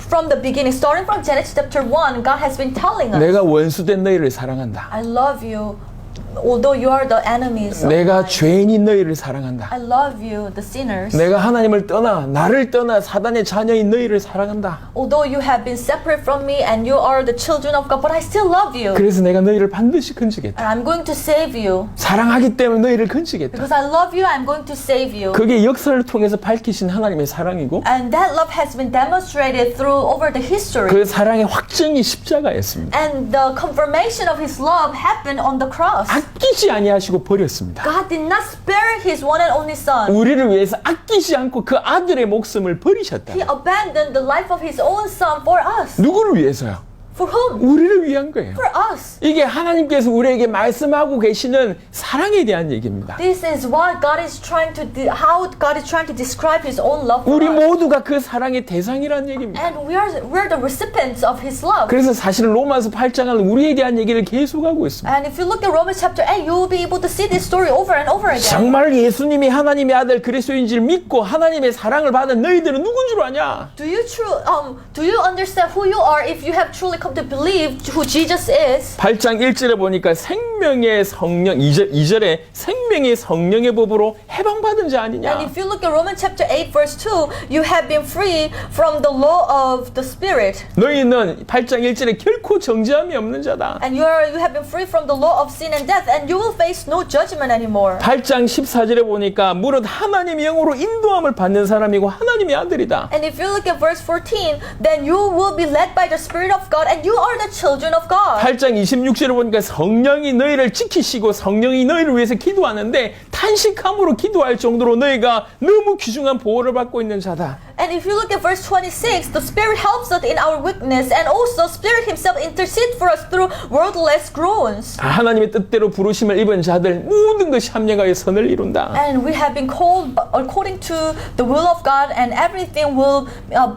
[SPEAKER 2] From the beginning, starting from Genesis chapter 1, God has been telling us,
[SPEAKER 1] 내가 원수된 너희를 사랑한다.
[SPEAKER 2] I love you, although you are the enemies.
[SPEAKER 1] 내가 죄인인 너희를 사랑한다.
[SPEAKER 2] I love you, the sinners.
[SPEAKER 1] 내가 하나님을 떠나 나를 떠나 사단의 자녀인 너희를 사랑한다.
[SPEAKER 2] Although you have been separate from me and you are the children of God, but I still love you.
[SPEAKER 1] 그래서 내가 너희를 반드시 건지겠다.
[SPEAKER 2] And I'm going to save you.
[SPEAKER 1] 사랑하기 때문에 너희를 건지겠다.
[SPEAKER 2] Because I love you, I'm going to save you.
[SPEAKER 1] 그게 역사를 통해서 밝히신 하나님의 사랑이고
[SPEAKER 2] And that love has been demonstrated through over the history.
[SPEAKER 1] 그 사랑의 확증이 십자가였습니다.
[SPEAKER 2] And the confirmation of His love happened on the cross.
[SPEAKER 1] 아끼지 아니하시고 버렸습니다.
[SPEAKER 2] God did not spare His one and only Son.
[SPEAKER 1] 우리를 위해서 아끼지 않고 그 아들의 목숨을 버리셨다.
[SPEAKER 2] He abandoned the life of His own Son for us.
[SPEAKER 1] 누구를 위해서요?
[SPEAKER 2] For whom?
[SPEAKER 1] 우리를 위한 거예요.
[SPEAKER 2] For us.
[SPEAKER 1] 이게 하나님께서 우리에게 말씀하고 계시는 사랑에 대한 얘기입니다.
[SPEAKER 2] This is what God is trying to how God is trying to describe His own love for
[SPEAKER 1] 우리
[SPEAKER 2] us.
[SPEAKER 1] 모두가 그 사랑의 대상이라는 얘기입니다.
[SPEAKER 2] And we're the recipients of His love.
[SPEAKER 1] 그래서 사실 로마서 8장은 우리에 대한 얘기를 계속하고 있습니다.
[SPEAKER 2] And if you look at Romans chapter 8, you will be able to see this story over and over again.
[SPEAKER 1] 정말 예수님이 하나님의 아들 그리스도인지를 믿고 하나님의 사랑을 받은 너희들은 누군 줄 아냐?
[SPEAKER 2] Do you understand who you are if you have truly come to believe who Jesus is?
[SPEAKER 1] 8장 1절에 보니까 생명의 성령 2절에 생명의 성령의 법으로 해방받은 자
[SPEAKER 2] And
[SPEAKER 1] 아니냐?
[SPEAKER 2] if you look at Romans chapter 8 verse 2, you have been free from the law of the Spirit.
[SPEAKER 1] 너희는 8장 1절에 결코 정죄함이 없는 자다.
[SPEAKER 2] And you have been free from the law of sin and death, and you will face no judgment anymore.
[SPEAKER 1] 8장 14절에 보니까 무릇 하나님의 영으로 인도함을 받는 사람이고 하나님의 아들이다.
[SPEAKER 2] And if you look at verse 14, then you will be led by the Spirit of God, and you are the children of God.
[SPEAKER 1] 8장 26절에 보니까 성령이 너희를 지키시고 성령이 너희를 위해서 기도하는데 탄식함으로 기도할 정도로 너희가 너무 귀중한 보호를 받고 있는 자다.
[SPEAKER 2] And if you look at verse 26, the Spirit helps us in our weakness, and also Spirit Himself intercedes for us through wordless groans.
[SPEAKER 1] 하나님의 뜻대로 부르심을 입은 자들 모든 것이 합력하여 선을 이룬다.
[SPEAKER 2] And we have been called according to the will of God, and everything will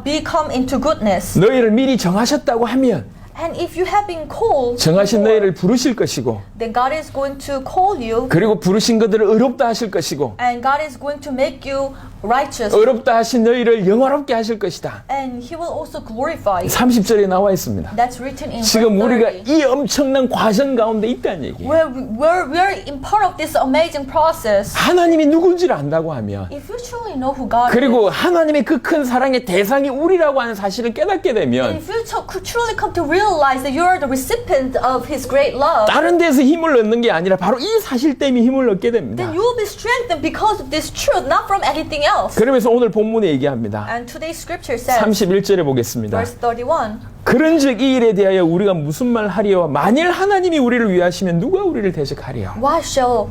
[SPEAKER 2] become into goodness.
[SPEAKER 1] 너희를 미리 정하셨다고 하면
[SPEAKER 2] And if you have been called,
[SPEAKER 1] 정하신
[SPEAKER 2] before,
[SPEAKER 1] 너희를 부르실 것이고
[SPEAKER 2] then God is going to call you,
[SPEAKER 1] 그리고 부르신 그들을 의롭다 하실 것이고
[SPEAKER 2] and God is going to make you righteous,
[SPEAKER 1] 의롭다 하신 너희를 영화롭게 하실 것이다.
[SPEAKER 2] and He will also glorify you.
[SPEAKER 1] 30절에 나와 있습니다.
[SPEAKER 2] That's written in
[SPEAKER 1] 지금
[SPEAKER 2] verse
[SPEAKER 1] 우리가
[SPEAKER 2] 30.
[SPEAKER 1] 이 엄청난 과정 가운데 있다는 얘기예요.
[SPEAKER 2] We are in part of this amazing process.
[SPEAKER 1] 하나님이 누군지를 안다고 하면
[SPEAKER 2] If you truly know who God
[SPEAKER 1] 그리고
[SPEAKER 2] is,
[SPEAKER 1] 하나님의 그 큰 사랑의 대상이 우리라고 하는 사실을 깨닫게
[SPEAKER 2] and
[SPEAKER 1] 되면
[SPEAKER 2] if you truly come to realize that you are the recipient of His great love,
[SPEAKER 1] 다른 데서 힘을 얻는 게 아니라 바로 이 사실 때문에 힘을 얻게 됩니다.
[SPEAKER 2] then you will be strengthened because of this truth, not from anything else.
[SPEAKER 1] 그러면서 오늘 본문에 얘기합니다.
[SPEAKER 2] And today's scripture says,
[SPEAKER 1] 31절에 보겠습니다.
[SPEAKER 2] verse 31,
[SPEAKER 1] 그런즉 이 일에 대하여 우리가 무슨 말 하리요? 만일 하나님이 우리를 위하시면 누가 우리를 대적하리요?
[SPEAKER 2] what shall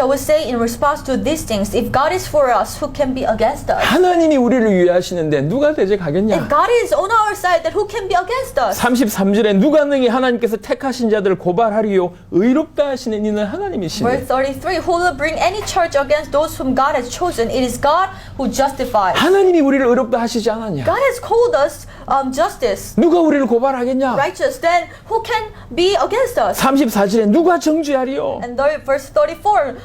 [SPEAKER 2] we say in response to these things? If God is for us, who can be against us?
[SPEAKER 1] 하나님이 우리를 위하시는데 누가
[SPEAKER 2] If
[SPEAKER 1] 대적하겠냐?
[SPEAKER 2] God is on our side, then who can be against us?
[SPEAKER 1] 33절에 누가 능히 하나님께서 택하신 자들을 고발하리요? 의롭다 하시는 이는 하나님이시니.
[SPEAKER 2] Verse 33, who will bring any charge against those whom God has chosen? It is God who justifies.
[SPEAKER 1] 하나님이 우리를 의롭다 하시지 않았냐?
[SPEAKER 2] God has called us justice,
[SPEAKER 1] 누가 우리를 고발하겠냐?
[SPEAKER 2] righteous. Then who can be against us?
[SPEAKER 1] 34절에 누가 정죄하리요?
[SPEAKER 2] And verse 34,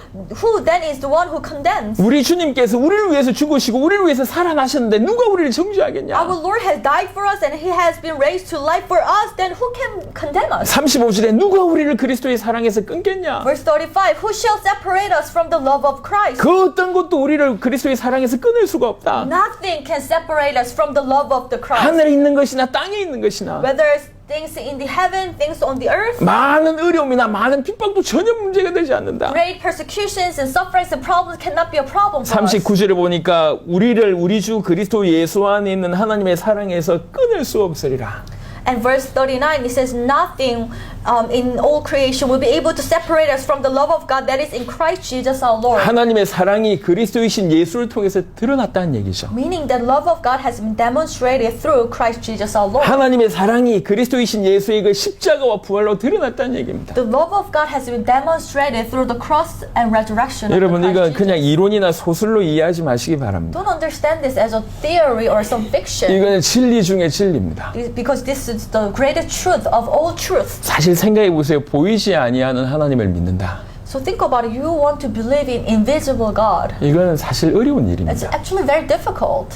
[SPEAKER 2] who then is the one who condemns?
[SPEAKER 1] 우리 주님께서 우리를 위해서 죽으시고 우리를 위해서 살아나셨는데 누가 우리를 정죄하겠냐?
[SPEAKER 2] Our Lord has died for us and He has been raised to life for us. Then who can condemn us?
[SPEAKER 1] 35절에 누가 우리를 그리스도의 사랑에서 끊겠냐?
[SPEAKER 2] Verse 35, who shall separate us from the love of Christ?
[SPEAKER 1] 그 어떤 것도 우리를 그리스도의 사랑에서 끊을 수가 없다.
[SPEAKER 2] Nothing can separate us from the love of the Christ.
[SPEAKER 1] 하늘에 있는 것이나 땅에 있는 것이나
[SPEAKER 2] Whether it's things in the heaven, things on the earth,
[SPEAKER 1] 많은 어려움이나 많은 핍박도 전혀 문제가 되지 않는다.
[SPEAKER 2] great persecutions and sufferings and problems cannot be a problem for us.
[SPEAKER 1] 39절에 보니까 우리를 우리 주 그리스도 예수 안에 있는 하나님의 사랑에서 끊을 수 없으리라.
[SPEAKER 2] And verse 39, it says, nothing in all creation will be able to separate us from the love of God that is in Christ Jesus our Lord.
[SPEAKER 1] 하나님의 사랑이 그리스도이신 예수를 통해서 드러났다는 얘기죠.
[SPEAKER 2] Meaning that love of God has been demonstrated through Christ Jesus our Lord.
[SPEAKER 1] 하나님의 사랑이 그리스도이신 예수의 그 십자가와 부활로 드러났다는 얘기입니다.
[SPEAKER 2] The love of God has been demonstrated through the cross and resurrection of
[SPEAKER 1] 여러분
[SPEAKER 2] the
[SPEAKER 1] 이건
[SPEAKER 2] Christ
[SPEAKER 1] 그냥
[SPEAKER 2] Jesus.
[SPEAKER 1] 이론이나 소설로 이해하지 마시기 바랍니다.
[SPEAKER 2] Don't understand this as a theory or some fiction.
[SPEAKER 1] 이건 진리 중의 진리입니다.
[SPEAKER 2] Because this is the greatest truth of all truth.
[SPEAKER 1] 사실 생각해 보세요. 보이지 아니하는 하나님을 믿는다.
[SPEAKER 2] So think about it. You want to believe in invisible God.
[SPEAKER 1] 이건 사실 어려운
[SPEAKER 2] It's
[SPEAKER 1] 일입니다.
[SPEAKER 2] actually very difficult.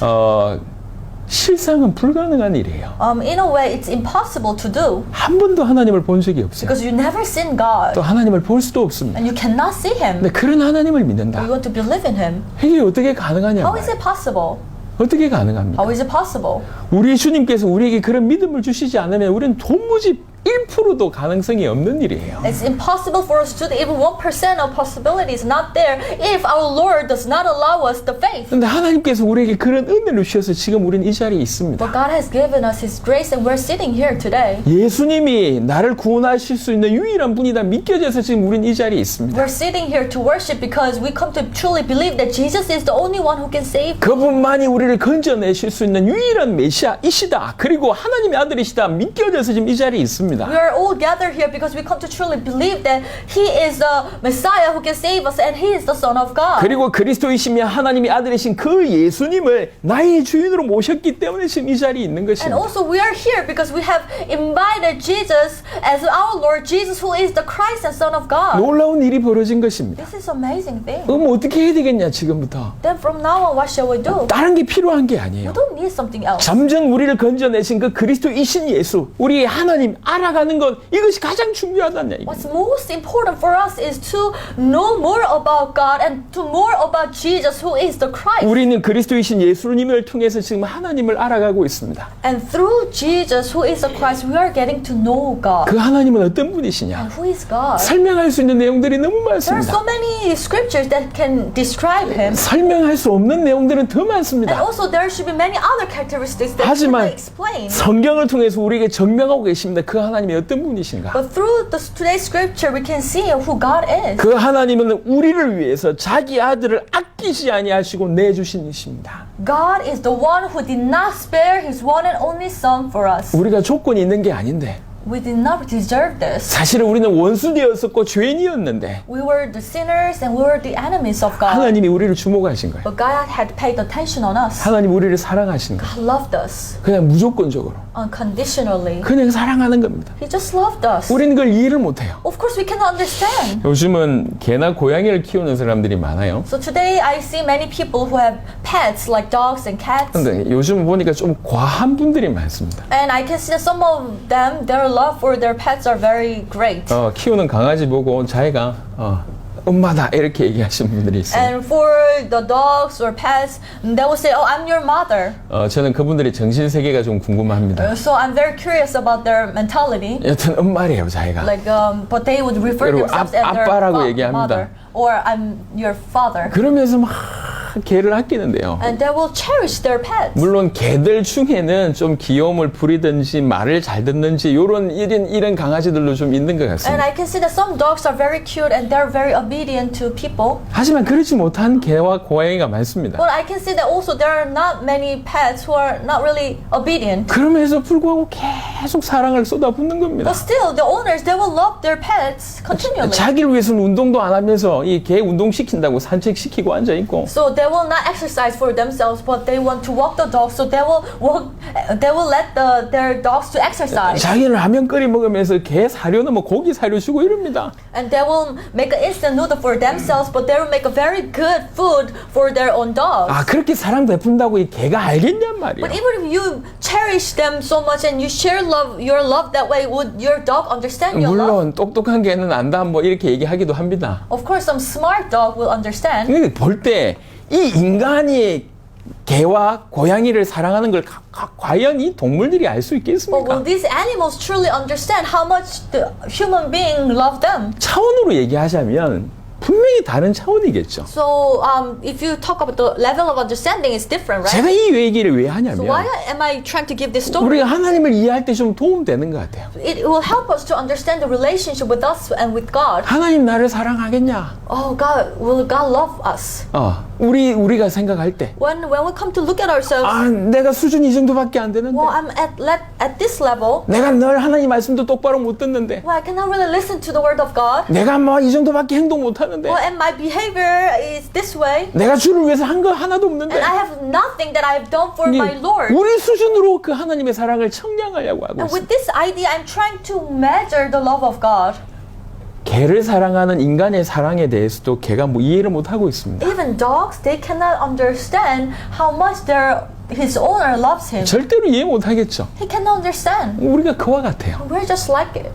[SPEAKER 1] 실상은 불가능한 일이에요.
[SPEAKER 2] In a way, it's impossible to do
[SPEAKER 1] 한 번도 하나님을 본 적이 없어요.
[SPEAKER 2] because you never seen God
[SPEAKER 1] 또 하나님을 볼 수도 없습니다.
[SPEAKER 2] and you cannot see Him.
[SPEAKER 1] 근데 그런 하나님을
[SPEAKER 2] You
[SPEAKER 1] 믿는다.
[SPEAKER 2] want to believe in Him.
[SPEAKER 1] 이게 어떻게 가능하냐?
[SPEAKER 2] How is it possible?
[SPEAKER 1] 어떻게 가능합니까?
[SPEAKER 2] How is it possible?
[SPEAKER 1] 우리 주님께서 우리에게 그런 믿음을 주시지 않으면 우리는 도무지 1%도 가능성이 없는 일이에요.
[SPEAKER 2] It's impossible for us to do even 1% of possibilities not there if our Lord does not allow us the faith.
[SPEAKER 1] 근데 하나님께서 우리에게 그런 은혜를 주셔서 지금 우리는 이 자리에 있습니다.
[SPEAKER 2] But God has given us His grace and we're sitting here today.
[SPEAKER 1] 예수님이 나를 구원하실 수 있는 유일한 분이다 믿겨져서 지금 우리는 이 자리에 있습니다.
[SPEAKER 2] We're sitting here to worship because we come to truly believe that Jesus is the only one who can save.
[SPEAKER 1] 그분만이 우리를 건져내실 수 있는 유일한 메시아이시다. 그리고 하나님의 아들이시다 믿겨져서 지금 이 자리에 있습니다.
[SPEAKER 2] We are all gathered here because we come to truly believe that He is the Messiah who can save us and He is the Son of God.
[SPEAKER 1] 그리고 그리스도이시며 하나님의 아들이신 그 예수님을 나의 주인으로 모셨기 때문에 지금 이 자리에 있는
[SPEAKER 2] And
[SPEAKER 1] 것입니다.
[SPEAKER 2] also we are here because we have invited Jesus as our Lord, Jesus who is the Christ and Son of God.
[SPEAKER 1] 놀라운 일이 벌어진 것입니다.
[SPEAKER 2] This is amazing thing.
[SPEAKER 1] 그럼 어떻게 해야 되겠냐 지금부터.
[SPEAKER 2] Then from now on, what shall we do?
[SPEAKER 1] 다른 게 필요한 게 아니에요.
[SPEAKER 2] We don't need something else.
[SPEAKER 1] 점점 우리를 건져내신 그 그리스도이신 예수, 우리 하나님 알아가는 것 이것이 가장 중요하다는 얘기입니다.
[SPEAKER 2] What's most important for us is to know more about God and to more about Jesus who is the Christ.
[SPEAKER 1] 우리는 그리스도이신 예수님을 통해서 지금 하나님을 알아가고 있습니다.
[SPEAKER 2] And through Jesus who is the Christ, we are getting to know God.
[SPEAKER 1] 그 하나님은 어떤 분이시냐?
[SPEAKER 2] And who is God?
[SPEAKER 1] 설명할 수 있는 내용들이 너무
[SPEAKER 2] There are
[SPEAKER 1] 많습니다.
[SPEAKER 2] so many scriptures that can describe Him.
[SPEAKER 1] 설명할 수 없는 내용들은 더
[SPEAKER 2] And
[SPEAKER 1] 많습니다.
[SPEAKER 2] also there should be many other characteristics that
[SPEAKER 1] 하지만
[SPEAKER 2] cannot explain.
[SPEAKER 1] 성경을 통해서 우리에게 증명하고 계십니다. 그 하나님이 어떤 분이신가?
[SPEAKER 2] But through today's scripture, we can see who God is.
[SPEAKER 1] 그 하나님은 우리를 위해서 자기 아들을 아끼지 아니하시고 내주신 이십니다.
[SPEAKER 2] God is the one who did not spare His one and only Son for us.
[SPEAKER 1] 우리가 조건이 있는 게 아닌데
[SPEAKER 2] We did not deserve this.
[SPEAKER 1] 사실은 우리는 원수되었었고 죄인이었는데
[SPEAKER 2] We were the sinners and we were the enemies of God.
[SPEAKER 1] 하나님이 우리를 주목하신 거예요.
[SPEAKER 2] But God had paid attention on us.
[SPEAKER 1] 하나님 우리를 사랑하신 거예요.
[SPEAKER 2] God loved us
[SPEAKER 1] 그냥 무조건적으로
[SPEAKER 2] unconditionally.
[SPEAKER 1] 그냥 사랑하는 겁니다.
[SPEAKER 2] He just loved us.
[SPEAKER 1] 우리는 그걸 이해를 못해요.
[SPEAKER 2] Of course, we cannot understand.
[SPEAKER 1] 요즘은 개나 고양이를 키우는 사람들이 많아요.
[SPEAKER 2] So today, I see many people who have pets like dogs and cats.
[SPEAKER 1] 근데 요즘 보니까 좀 과한 분들이 많습니다.
[SPEAKER 2] And I can see that some of them, their love for their pets are very great.
[SPEAKER 1] 키우는 강아지 보고 자기가 엄마다 이렇게 얘기하시는 분들이 있어요.
[SPEAKER 2] And for the dogs or pets, they will say, "Oh, I'm your mother."
[SPEAKER 1] 저는 그분들의 정신 세계가 좀 궁금합니다.
[SPEAKER 2] So I'm very curious about their mentality.
[SPEAKER 1] 여튼 엄마래요, 자기가.
[SPEAKER 2] Like, but they would refer
[SPEAKER 1] 그리고
[SPEAKER 2] themselves as their
[SPEAKER 1] 아빠라고 얘기합니다.
[SPEAKER 2] mother, or I'm your father.
[SPEAKER 1] 그러면서 막 개를 아끼는데요.
[SPEAKER 2] And they will cherish their pets.
[SPEAKER 1] 물론 개들 중에는 좀 귀여움을 부리든지 말을 잘 듣는지 이런 강아지들도 좀 있는 것
[SPEAKER 2] And
[SPEAKER 1] 같습니다.
[SPEAKER 2] I can see that some dogs are very cute and they're very obedient to people.
[SPEAKER 1] 하지만 그렇지 못한 개와 고양이가 많습니다.
[SPEAKER 2] But I can see that also there are not many pets who are not really obedient.
[SPEAKER 1] 그럼에도 불구하고 계속 사랑을 쏟아붓는 겁니다.
[SPEAKER 2] But still, the owners, they will love their pets continually.
[SPEAKER 1] 자기를 위해서는 운동도 안 하면서 이 개 운동시킨다고 산책시키고 앉아있고
[SPEAKER 2] So they will not exercise for themselves, but they want to walk the dog. So they will walk. They will let their dogs to exercise,
[SPEAKER 1] 자기는 라면 끓여 먹으면서 개 사료는 뭐 고기 사료 주고 이럽니다.
[SPEAKER 2] and they will make an instant noodle for themselves, but they will make a very good food for their own dogs.
[SPEAKER 1] 그렇게 사랑 베푼다고 이 개가 알겠냔 말이에요.
[SPEAKER 2] But even if you cherish them so much and you share your love that way, would your dog understand your love?
[SPEAKER 1] 물론 똑똑한 개는 안다 뭐 이렇게 얘기하기도 합니다.
[SPEAKER 2] Of course, some smart dog will understand.
[SPEAKER 1] 근데 볼 때 이 인간이 개와 고양이를 사랑하는 걸 과연 이 동물들이 알 수
[SPEAKER 2] But will
[SPEAKER 1] 있겠습니까?
[SPEAKER 2] these animals truly understand how much the human being love them?
[SPEAKER 1] 차원으로 얘기하자면 분명히 다른 차원이겠죠.
[SPEAKER 2] So, if you talk about the level of understanding, it's different, right?
[SPEAKER 1] 제가 이 얘기를 왜
[SPEAKER 2] So
[SPEAKER 1] 하냐면
[SPEAKER 2] why am I trying to give this story?
[SPEAKER 1] 우리가 하나님을 이해할 때 좀 도움되는 것 같아요.
[SPEAKER 2] It will help us to understand the relationship with us and with God.
[SPEAKER 1] 하나님 나를 사랑하겠냐?
[SPEAKER 2] Oh, will God love us?
[SPEAKER 1] 우리가 생각할 때
[SPEAKER 2] When we come to look at ourselves,
[SPEAKER 1] 내가 수준이 이 정도밖에 안 되는데
[SPEAKER 2] well, I'm at this level.
[SPEAKER 1] 내가 늘 하나님 말씀도 똑바로 못 듣는데
[SPEAKER 2] Well, I cannot really listen to the word of God.
[SPEAKER 1] 내가 뭐 이 정도밖에 행동 못 하는데
[SPEAKER 2] Well, and my behavior is this way.
[SPEAKER 1] 내가 주를 위해서 한 거 하나도 없는데
[SPEAKER 2] And I have nothing that I have done for my Lord.
[SPEAKER 1] 우리 수준으로 그 하나님의 사랑을 청량하려고 하고
[SPEAKER 2] And
[SPEAKER 1] 있어요.
[SPEAKER 2] with this idea, I'm trying to measure the love of God.
[SPEAKER 1] 개를 사랑하는 인간의 사랑에 대해서도 개가 뭐 이해를 못 하고 있습니다.
[SPEAKER 2] Even dogs, they cannot understand how much his owner loves him.
[SPEAKER 1] 절대로 이해 못 하겠죠.
[SPEAKER 2] He cannot understand.
[SPEAKER 1] 우리가 그와 같아요.
[SPEAKER 2] We're just like it.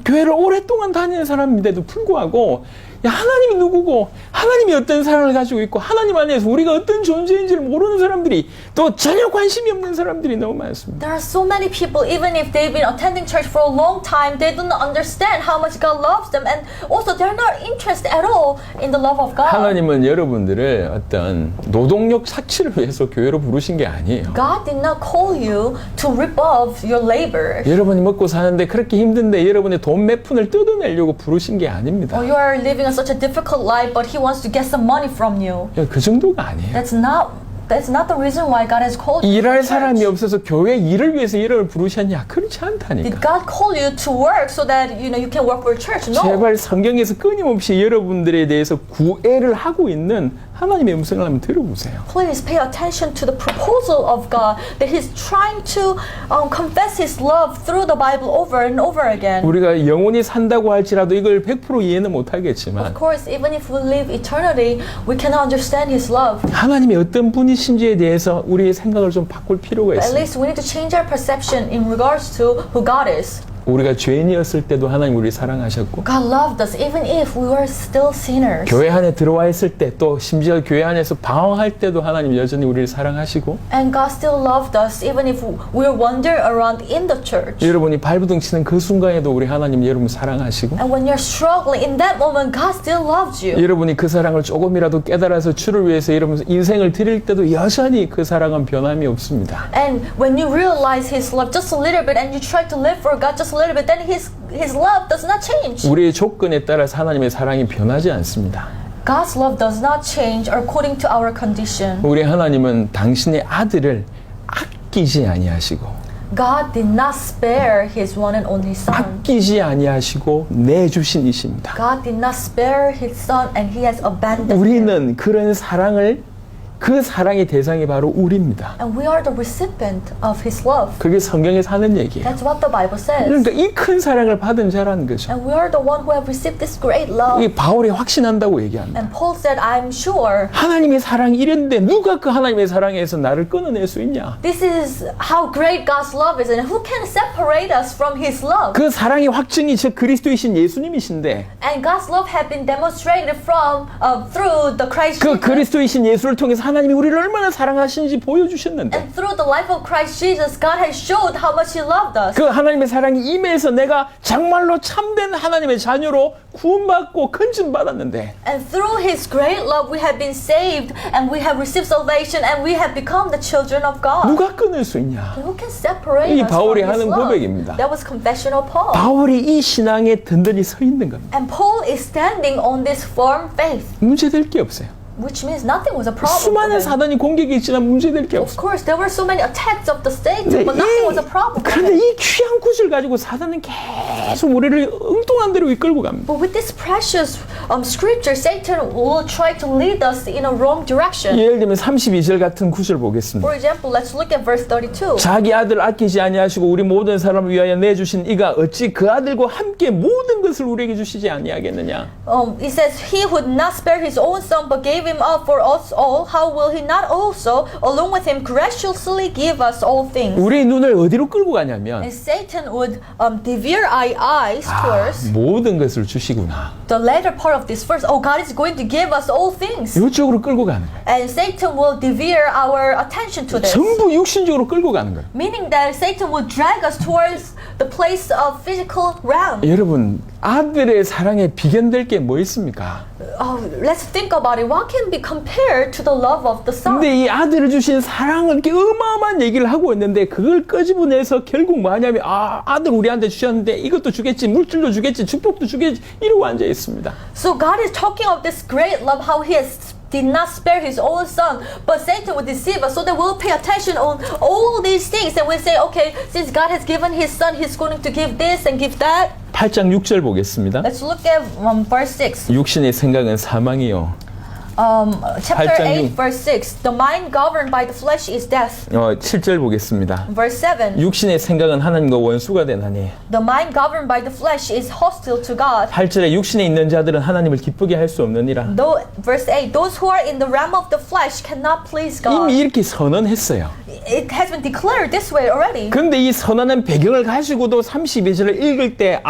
[SPEAKER 1] 교회를 오랫동안 다니는 사람인데도 불구하고 하나님이 누구고 하나님이 어떤 사랑을 가지고 있고 하나님 안에서 우리가 어떤 존재인지를 모르는 사람들이 또 전혀 관심이 없는 사람들이 너무 많습니다.
[SPEAKER 2] There are so many people, even if they've been attending church for a long time, they do not understand how much God loves them, and also they're not interested at all in the love of God.
[SPEAKER 1] 하나님은 여러분들을 어떤 노동력 착취를 위해서 교회로 부르신 게 아니에요.
[SPEAKER 2] God did not call you to rip off your labor.
[SPEAKER 1] 여러분이 먹고 사는데 그렇게 힘든데 여러분의 돈 몇 푼을 뜯어내려고 부르신 게 아닙니다.
[SPEAKER 2] Or you are living such a difficult life, but He wants to get some money from you.
[SPEAKER 1] 그 정도가 아니에요.
[SPEAKER 2] That's not the reason why God has called you.
[SPEAKER 1] 일할
[SPEAKER 2] to
[SPEAKER 1] 사람이
[SPEAKER 2] church.
[SPEAKER 1] 없어서 교회 일을 위해서 일을 부르셨냐? 그렇지
[SPEAKER 2] Did
[SPEAKER 1] 않다니까.
[SPEAKER 2] God call you to work so that you can work for church? No.
[SPEAKER 1] 제발 성경에서 끊임없이 여러분들에 대해서 구애를 하고 있는 하나님의 음성을 한번 들어보세요.
[SPEAKER 2] Please pay attention to the proposal of God that He's trying to confess His love through the Bible over and over again.
[SPEAKER 1] 우리가 영원히 산다고 할지라도 이걸 100% 이해는 못하겠지만
[SPEAKER 2] Of course, even if we live eternity, we cannot understand His love.
[SPEAKER 1] 하나님이 어떤 분이신지에 대해서 우리의 생각을 좀 바꿀 필요가
[SPEAKER 2] But at
[SPEAKER 1] 있습니다.
[SPEAKER 2] least we need to change our perception in regards to who God is.
[SPEAKER 1] 우리가 죄인이었을 때도 하나님 우리를 사랑하셨고
[SPEAKER 2] God loved us even if we were still sinners.
[SPEAKER 1] 교회 안에 들어와 있을 때 또 심지어 교회 안에서 방황할 때도 하나님 여전히 우리를 사랑하시고
[SPEAKER 2] And God still loved us even if we were wandering around in the church.
[SPEAKER 1] 여러분이 발부둥 치는 그 순간에도 우리 하나님 여러분 사랑하시고
[SPEAKER 2] And when you're struggling in that moment, God still loves you.
[SPEAKER 1] 여러분이 그 사랑을 조금이라도 깨달아서 주를 위해서 여러분 인생을 드릴 때도 여전히 그 사랑은 변함이 없습니다.
[SPEAKER 2] And when you realize His love just a little bit and you try to live for God just a little bit, then His love does not change.
[SPEAKER 1] 우리의 조건에 따라서 하나님의 사랑이 변하지 않습니다.
[SPEAKER 2] God's love does not change according to our condition.
[SPEAKER 1] 우리 하나님은 당신의 아들을 아끼지 아니하시고
[SPEAKER 2] God did not spare His one and only Son.
[SPEAKER 1] 아끼지 아니하시고 내주신 이십니다.
[SPEAKER 2] God did not spare His Son and He has abandoned Him.
[SPEAKER 1] 우리는 그런 사랑을 그 사랑의 대상이 바로 우리입니다.
[SPEAKER 2] And we are the recipient of His love.
[SPEAKER 1] 그게 성경에서 하는 얘기예요.
[SPEAKER 2] That's what the Bible says.
[SPEAKER 1] 그러니까 이 큰 사랑을 받은 자라는 거죠.
[SPEAKER 2] And we are the one who have received this great love.
[SPEAKER 1] 이 바울이 확신한다고 얘기합니다.
[SPEAKER 2] And Paul said, I'm sure
[SPEAKER 1] 하나님의 사랑이 이런데 누가 그 하나님의 사랑에서 나를 끊어낼 수 있냐?
[SPEAKER 2] this is how great God's love is, and who can separate us from His love?
[SPEAKER 1] 그 사랑의 확증이 저 그리스도이신 예수님이신데
[SPEAKER 2] And God's love had been demonstrated from through the Christ
[SPEAKER 1] 그
[SPEAKER 2] Jesus.
[SPEAKER 1] 그리스도이신 예수를 통해서 하나님이 우리를 얼마나 사랑하시는지 보여주셨는데
[SPEAKER 2] And through the life of Christ Jesus, God has showed how much He loved us.
[SPEAKER 1] 그 하나님의 사랑이 임해서 내가 정말로 참된 하나님의 자녀로 구원받고 건진받았는데
[SPEAKER 2] And through His great love, we have been saved, and we have received salvation, and we have become the children of God.
[SPEAKER 1] 누가 끊을 수 있냐?
[SPEAKER 2] Who can separate
[SPEAKER 1] 이
[SPEAKER 2] us
[SPEAKER 1] 바울이
[SPEAKER 2] from His
[SPEAKER 1] 하는
[SPEAKER 2] love?
[SPEAKER 1] 고백입니다.
[SPEAKER 2] That was confession of Paul.
[SPEAKER 1] 바울이 이 신앙에 든든히 서 있는 겁니다.
[SPEAKER 2] And Paul is standing on this firm faith,
[SPEAKER 1] 문제될 게 없어요.
[SPEAKER 2] which means nothing was a problem for
[SPEAKER 1] 수많은
[SPEAKER 2] him.
[SPEAKER 1] 사단이 공격이 있지만 문제될 게
[SPEAKER 2] Of
[SPEAKER 1] 없어요.
[SPEAKER 2] course, there were so many attacks of the Satan,
[SPEAKER 1] 근데
[SPEAKER 2] but nothing was a problem for
[SPEAKER 1] 그런데
[SPEAKER 2] him.
[SPEAKER 1] 이 귀한 구슬 가지고 사단은 계속 우리를 엉뚱한 데로 이끌고 갑니다.
[SPEAKER 2] But with this precious scripture, Satan will try to lead us in a wrong direction.
[SPEAKER 1] 예를 들면 32절 같은 구슬 보겠습니다.
[SPEAKER 2] For example, let's look at verse 32.
[SPEAKER 1] 자기 아들 아끼지 아니하시고 우리 모든 사람을 위하여 내주신 이가 어찌 그 아들과 함께 모든 것을 우리에게 주시지 아니하겠느냐.
[SPEAKER 2] It says, He would not spare His own Son, but gave Him up for us all. How will He not also, along with Him, graciously give us all things?
[SPEAKER 1] 우리의 눈을 어디로 끌고 가냐면
[SPEAKER 2] And Satan would deviate our eyes towards
[SPEAKER 1] 모든 것을 주시구나.
[SPEAKER 2] the latter part of this verse. Oh, God is going to give us all things.
[SPEAKER 1] 이쪽으로 끌고 가는 거예요.
[SPEAKER 2] And Satan will deviate our attention to this.
[SPEAKER 1] 전부 육신적으로 끌고 가는 거예요.
[SPEAKER 2] Meaning that Satan will drag us towards the place of physical realm.
[SPEAKER 1] 여러분, 아들의 사랑에 비견될 게 뭐 있습니까?
[SPEAKER 2] Let's think about it. What can be compared to the love of the Son?
[SPEAKER 1] 근데 이 아들을 주신 사랑을 이렇게 어마어마한 얘기를 하고 있는데 그걸 끄집어내서 결국 뭐 하냐면 아들 우리한테 주셨는데 이것도 주겠지, 물질도 주겠지, 축복도 주겠지 이러고 앉아 있습니다.
[SPEAKER 2] So God is talking of this great love, how He did not spare His own Son, but Satan would deceive us so that we'll pay attention on all these things and we'll say, okay, since God has given His Son, He's going to give this and give that.
[SPEAKER 1] 8장 6절 보겠습니다.
[SPEAKER 2] Let's look at verse 6.
[SPEAKER 1] 육신의 생각은 사망이요.
[SPEAKER 2] Chapter
[SPEAKER 1] 8장
[SPEAKER 2] 8,
[SPEAKER 1] 6.
[SPEAKER 2] verse 6. The mind governed by the flesh is death.
[SPEAKER 1] 7절 보겠습니다.
[SPEAKER 2] Verse 7.
[SPEAKER 1] 육신의 생각은 하나님과 원수가 되나니.
[SPEAKER 2] The mind governed by the flesh is hostile to God.
[SPEAKER 1] 8절에 육신에 있는 자들은 하나님을 기쁘게 할 수 없느니라.
[SPEAKER 2] Verse 8. Those who are in the realm of the flesh cannot please God.
[SPEAKER 1] 이미 이렇게 선언했어요.
[SPEAKER 2] It has been declared this way already.
[SPEAKER 1] 그런데 이 선언한 배경을 가지고도 32절을 읽을 때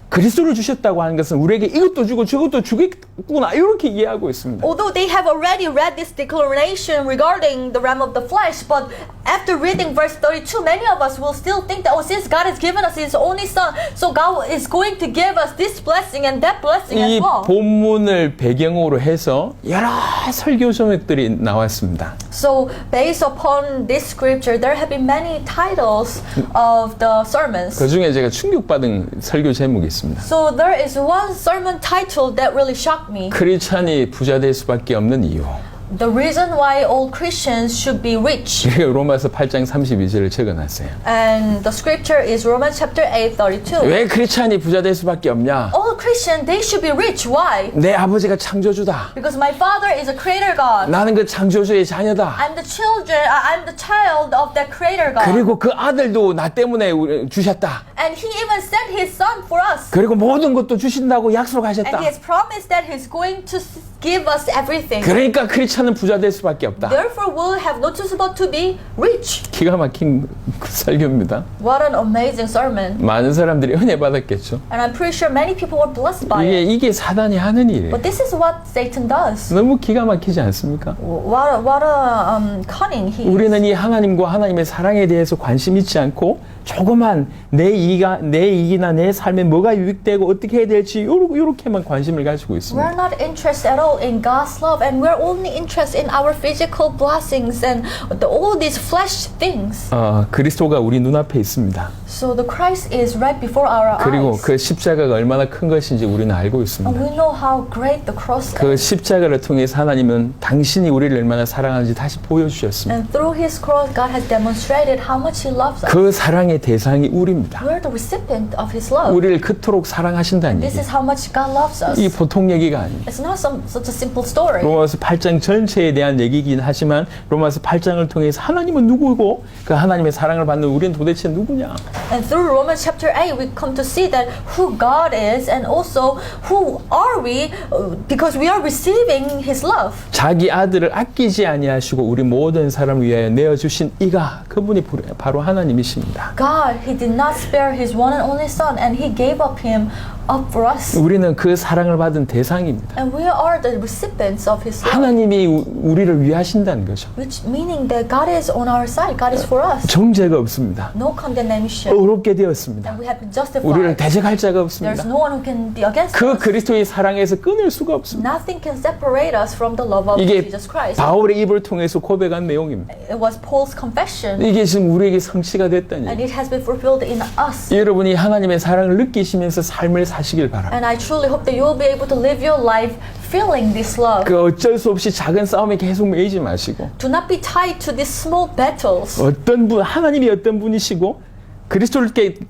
[SPEAKER 1] 그리스도를 주셨다고 하는 것은 우리에게 이것도 주고 저것도 주겠구나 이렇게 이해하고 있습니다.
[SPEAKER 2] Although they have already read this declaration regarding the realm of the flesh, but after reading verse 32, many of us will still think that, since God has given us His only Son, so God is going to give us this blessing and that blessing as
[SPEAKER 1] 이
[SPEAKER 2] well.
[SPEAKER 1] 본문을 배경으로 해서 여러 설교 제목들이 나왔습니다.
[SPEAKER 2] So based upon this scripture, there have been many titles of the sermons.
[SPEAKER 1] 그 중에 제가 충격받은 설교 제목이 있습니다.
[SPEAKER 2] So there is one sermon title that really shocked me.
[SPEAKER 1] 크리스찬이 부자 될 수밖에 없는 이유.
[SPEAKER 2] The reason why all Christians should be rich.
[SPEAKER 1] 그리고 로마서 8장 32절을 적어놨어요.
[SPEAKER 2] And the scripture is Romans chapter 8, 32.
[SPEAKER 1] 왜 크리스찬이 부자 될 수밖에 없냐?
[SPEAKER 2] All Christians, they should be rich. Why?
[SPEAKER 1] 내 아버지가 창조주다.
[SPEAKER 2] Because my father is a creator God.
[SPEAKER 1] 나는 그 창조주의 자녀다.
[SPEAKER 2] I'm the child of that creator God.
[SPEAKER 1] 그리고 그 아들도 나 때문에 주셨다.
[SPEAKER 2] And He even sent His Son for us.
[SPEAKER 1] 그리고 모든 것도 주신다고
[SPEAKER 2] And
[SPEAKER 1] 약속하셨다.
[SPEAKER 2] He has promised that He's going to give us everything.
[SPEAKER 1] 그러니까 크리스찬은 부자 될 수밖에 없다.
[SPEAKER 2] Therefore, we'll have no choice but to be rich.
[SPEAKER 1] 기가 막힌 설교입니다.
[SPEAKER 2] What an amazing sermon.
[SPEAKER 1] 많은 사람들이 은혜 받았겠죠.
[SPEAKER 2] And I'm pretty sure many people were blessed by it.
[SPEAKER 1] 이게 사단이 하는 일이에요.
[SPEAKER 2] But this is what Satan does.
[SPEAKER 1] 너무 기가 막히지 않습니까?
[SPEAKER 2] What a cunning he is.
[SPEAKER 1] 우리는 이 하나님과 하나님의 사랑에 대해서 관심 있지 않고 조그만 내 이익이나 내 삶에 뭐가 유익되고 어떻게 해야 될지 요렇게만 관심을 가지고 있습니다.
[SPEAKER 2] We're not interested at all in God's love, and we're only interested in our physical blessings and all these flesh things.
[SPEAKER 1] 그리스도가 우리 눈앞에 있습니다.
[SPEAKER 2] So the Christ is right before our
[SPEAKER 1] 그리고
[SPEAKER 2] eyes.
[SPEAKER 1] 그 십자가가 얼마나 큰 것인지 우리는 알고
[SPEAKER 2] And
[SPEAKER 1] 있습니다.
[SPEAKER 2] we know how great the cross
[SPEAKER 1] 그
[SPEAKER 2] is.
[SPEAKER 1] 십자가를 통해서 하나님은 당신이 우리를 얼마나 사랑하는지 다시 보여주셨습니다.
[SPEAKER 2] And through His cross, God has demonstrated how much He loves us.
[SPEAKER 1] 그 사랑의 대상이 우리입니다.
[SPEAKER 2] We're the recipient of His love.
[SPEAKER 1] 우리를 그토록 사랑하신다는
[SPEAKER 2] This
[SPEAKER 1] 얘기.
[SPEAKER 2] is how much God loves us.
[SPEAKER 1] 이 보통 얘기가 아닙니다.
[SPEAKER 2] It's not such a simple story.
[SPEAKER 1] 로마서 8장 전체에 대한 얘기이긴 하지만 로마서 8장을 통해서 하나님은 누구고 그 하나님의 사랑을 받는 우리는 도대체 누구냐?
[SPEAKER 2] And through Romans chapter 8, we come to see that who God is and also who are we because we are receiving His love.
[SPEAKER 1] 자기 아들을 아끼지 아니하시고 우리 모든 사람을 위하여 내어 주신 이가 그분이 바로 하나님이십니다.
[SPEAKER 2] God, He did not spare His one and only Son, and He gave up Him up for us.
[SPEAKER 1] 우리는 그 사랑을 받은 대상입니다.
[SPEAKER 2] And we are the recipients of His love.
[SPEAKER 1] 하나님이 우리를 위하신다는 거죠.
[SPEAKER 2] Which meaning that God is on our side. God is for us.
[SPEAKER 1] 정죄가 없습니다.
[SPEAKER 2] No condemnation.
[SPEAKER 1] 의롭게 되었습니다.
[SPEAKER 2] And we have been
[SPEAKER 1] 우리를
[SPEAKER 2] justified.
[SPEAKER 1] 대적할 자가
[SPEAKER 2] There's
[SPEAKER 1] 없습니다.
[SPEAKER 2] no one who can be against
[SPEAKER 1] 그
[SPEAKER 2] us.
[SPEAKER 1] 그리스도의 사랑에서 끊을 수가 없습니다.
[SPEAKER 2] Nothing can separate us from the love of
[SPEAKER 1] 이게
[SPEAKER 2] Jesus Christ.
[SPEAKER 1] 바울의 입을 통해서 고백한 내용입니다.
[SPEAKER 2] It was Paul's confession,
[SPEAKER 1] 이게 지금 우리에게 성취가 됐다니.
[SPEAKER 2] and it has been fulfilled in us.
[SPEAKER 1] 여러분이 하나님의 사랑을 느끼시면서 삶을 사시길 바랍니다.
[SPEAKER 2] And I truly hope that you will be able to live your life feeling this love.
[SPEAKER 1] 그 어쩔 수 없이 작은 싸움에 계속 매이지 마시고
[SPEAKER 2] Do not be tied to these small battles.
[SPEAKER 1] 하나님이 어떤 분이시고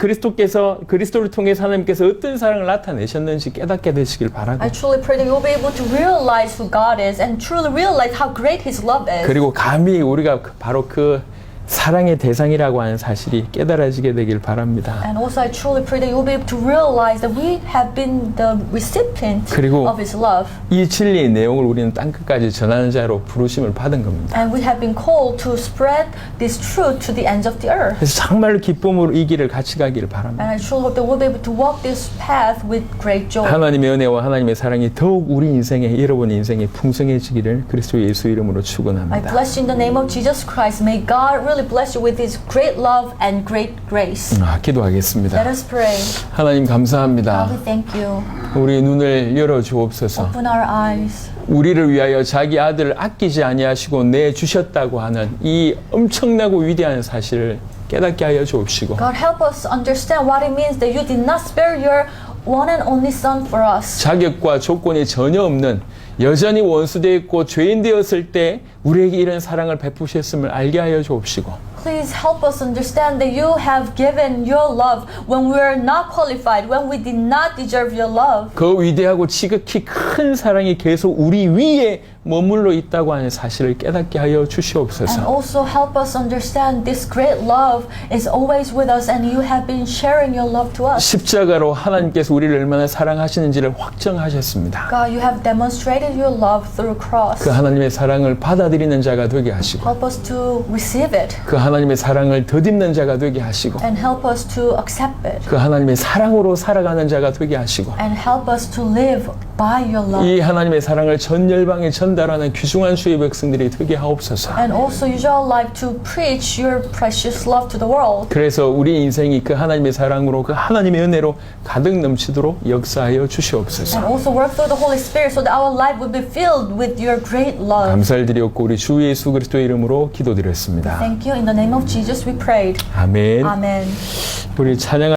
[SPEAKER 1] 그리스도를 통해서 하나님께서 어떤 사랑을 나타내셨는지 깨닫게 되시길 바라고
[SPEAKER 2] I truly pray that you will be able to realize who God is and truly realize how great His love is.
[SPEAKER 1] 그리고 감히 우리가 바로 그 사랑의 대상이라고 하는 사실이 깨달아지게 되길 바랍니다.
[SPEAKER 2] And also I truly pray that you will be able to realize that we have been the recipient
[SPEAKER 1] 그리고
[SPEAKER 2] of His love.
[SPEAKER 1] 이 진리의 내용을 우리는 땅끝까지 전하는 자로 부르심을 받은 겁니다.
[SPEAKER 2] And we have been called to spread this truth to the ends of the earth.
[SPEAKER 1] 그래서 정말로 기쁨으로 이 길을 같이 가기를 바랍니다.
[SPEAKER 2] And I truly hope that we'll be able to walk this path with great joy.
[SPEAKER 1] 하나님의 은혜와 하나님의 사랑이 더욱 우리 인생에 여러분의 인생에 풍성해지기를 그리스도 예수 이름으로
[SPEAKER 2] I
[SPEAKER 1] 축원합니다.
[SPEAKER 2] bless you in the name of Jesus Christ. May God really bless you with His great love and great grace.
[SPEAKER 1] 기도하겠습니다.
[SPEAKER 2] Let us pray.
[SPEAKER 1] 하나님 감사합니다.
[SPEAKER 2] God, we thank you.
[SPEAKER 1] 우리 눈을 열어 주옵소서.
[SPEAKER 2] Open our eyes.
[SPEAKER 1] 우리를 위하여 자기 아들을 아끼지 아니하시고 내 주셨다고 하는 이 엄청나고 위대한 사실을 깨닫게 하여 주옵시고
[SPEAKER 2] God, help us understand what it means that you did not spare your one and only Son for us.
[SPEAKER 1] 자격과 조건이 전혀 없는 여전히 원수되어 있고 죄인 되었을 때 우리에게 이런 사랑을 베푸셨음을 알게 하여 주옵시고
[SPEAKER 2] Please help us understand that you have given your love when we are not qualified, when we did not deserve your love.
[SPEAKER 1] 그 위대하고 지극히 큰 사랑이 계속 우리 위에 머물러 있다고 하는 사실을 깨닫게 하여
[SPEAKER 2] And
[SPEAKER 1] 주시옵소서.
[SPEAKER 2] also help us understand this great love is always with us and you have been sharing your love to us.
[SPEAKER 1] 십자가로 하나님께서 우리를 얼마나 사랑하시는지를 확정하셨습니다.
[SPEAKER 2] God, you have demonstrated your love through cross.
[SPEAKER 1] 그 하나님의 사랑을 받아들이는 자가 되게 하시고
[SPEAKER 2] Help us to receive it
[SPEAKER 1] 그 하나님의 사랑을 덧입는 자가 되게 하시고
[SPEAKER 2] and help us to accept it
[SPEAKER 1] 그 하나님의 사랑으로 살아가는 자가 되게 하시고
[SPEAKER 2] and help us to live by your love.
[SPEAKER 1] 이 하나님의 사랑을 전 열방에 전달하는 귀중한 주의 백성들이 되게 하옵소서.
[SPEAKER 2] And also use our life to preach your precious love to the world.
[SPEAKER 1] 그래서 우리 인생이 그 하나님의 사랑으로 그 하나님의 은혜로 가득 넘치도록 역사하여 주시옵소서.
[SPEAKER 2] And also work through the Holy Spirit so that our life will be filled with your great love.
[SPEAKER 1] 감사를 드렸고 우리 주 예수 그리스도의 이름으로 기도드렸습니다.
[SPEAKER 2] Thank you. In the name of Jesus we prayed.
[SPEAKER 1] 아멘.
[SPEAKER 2] Amen.
[SPEAKER 1] 우리 찬양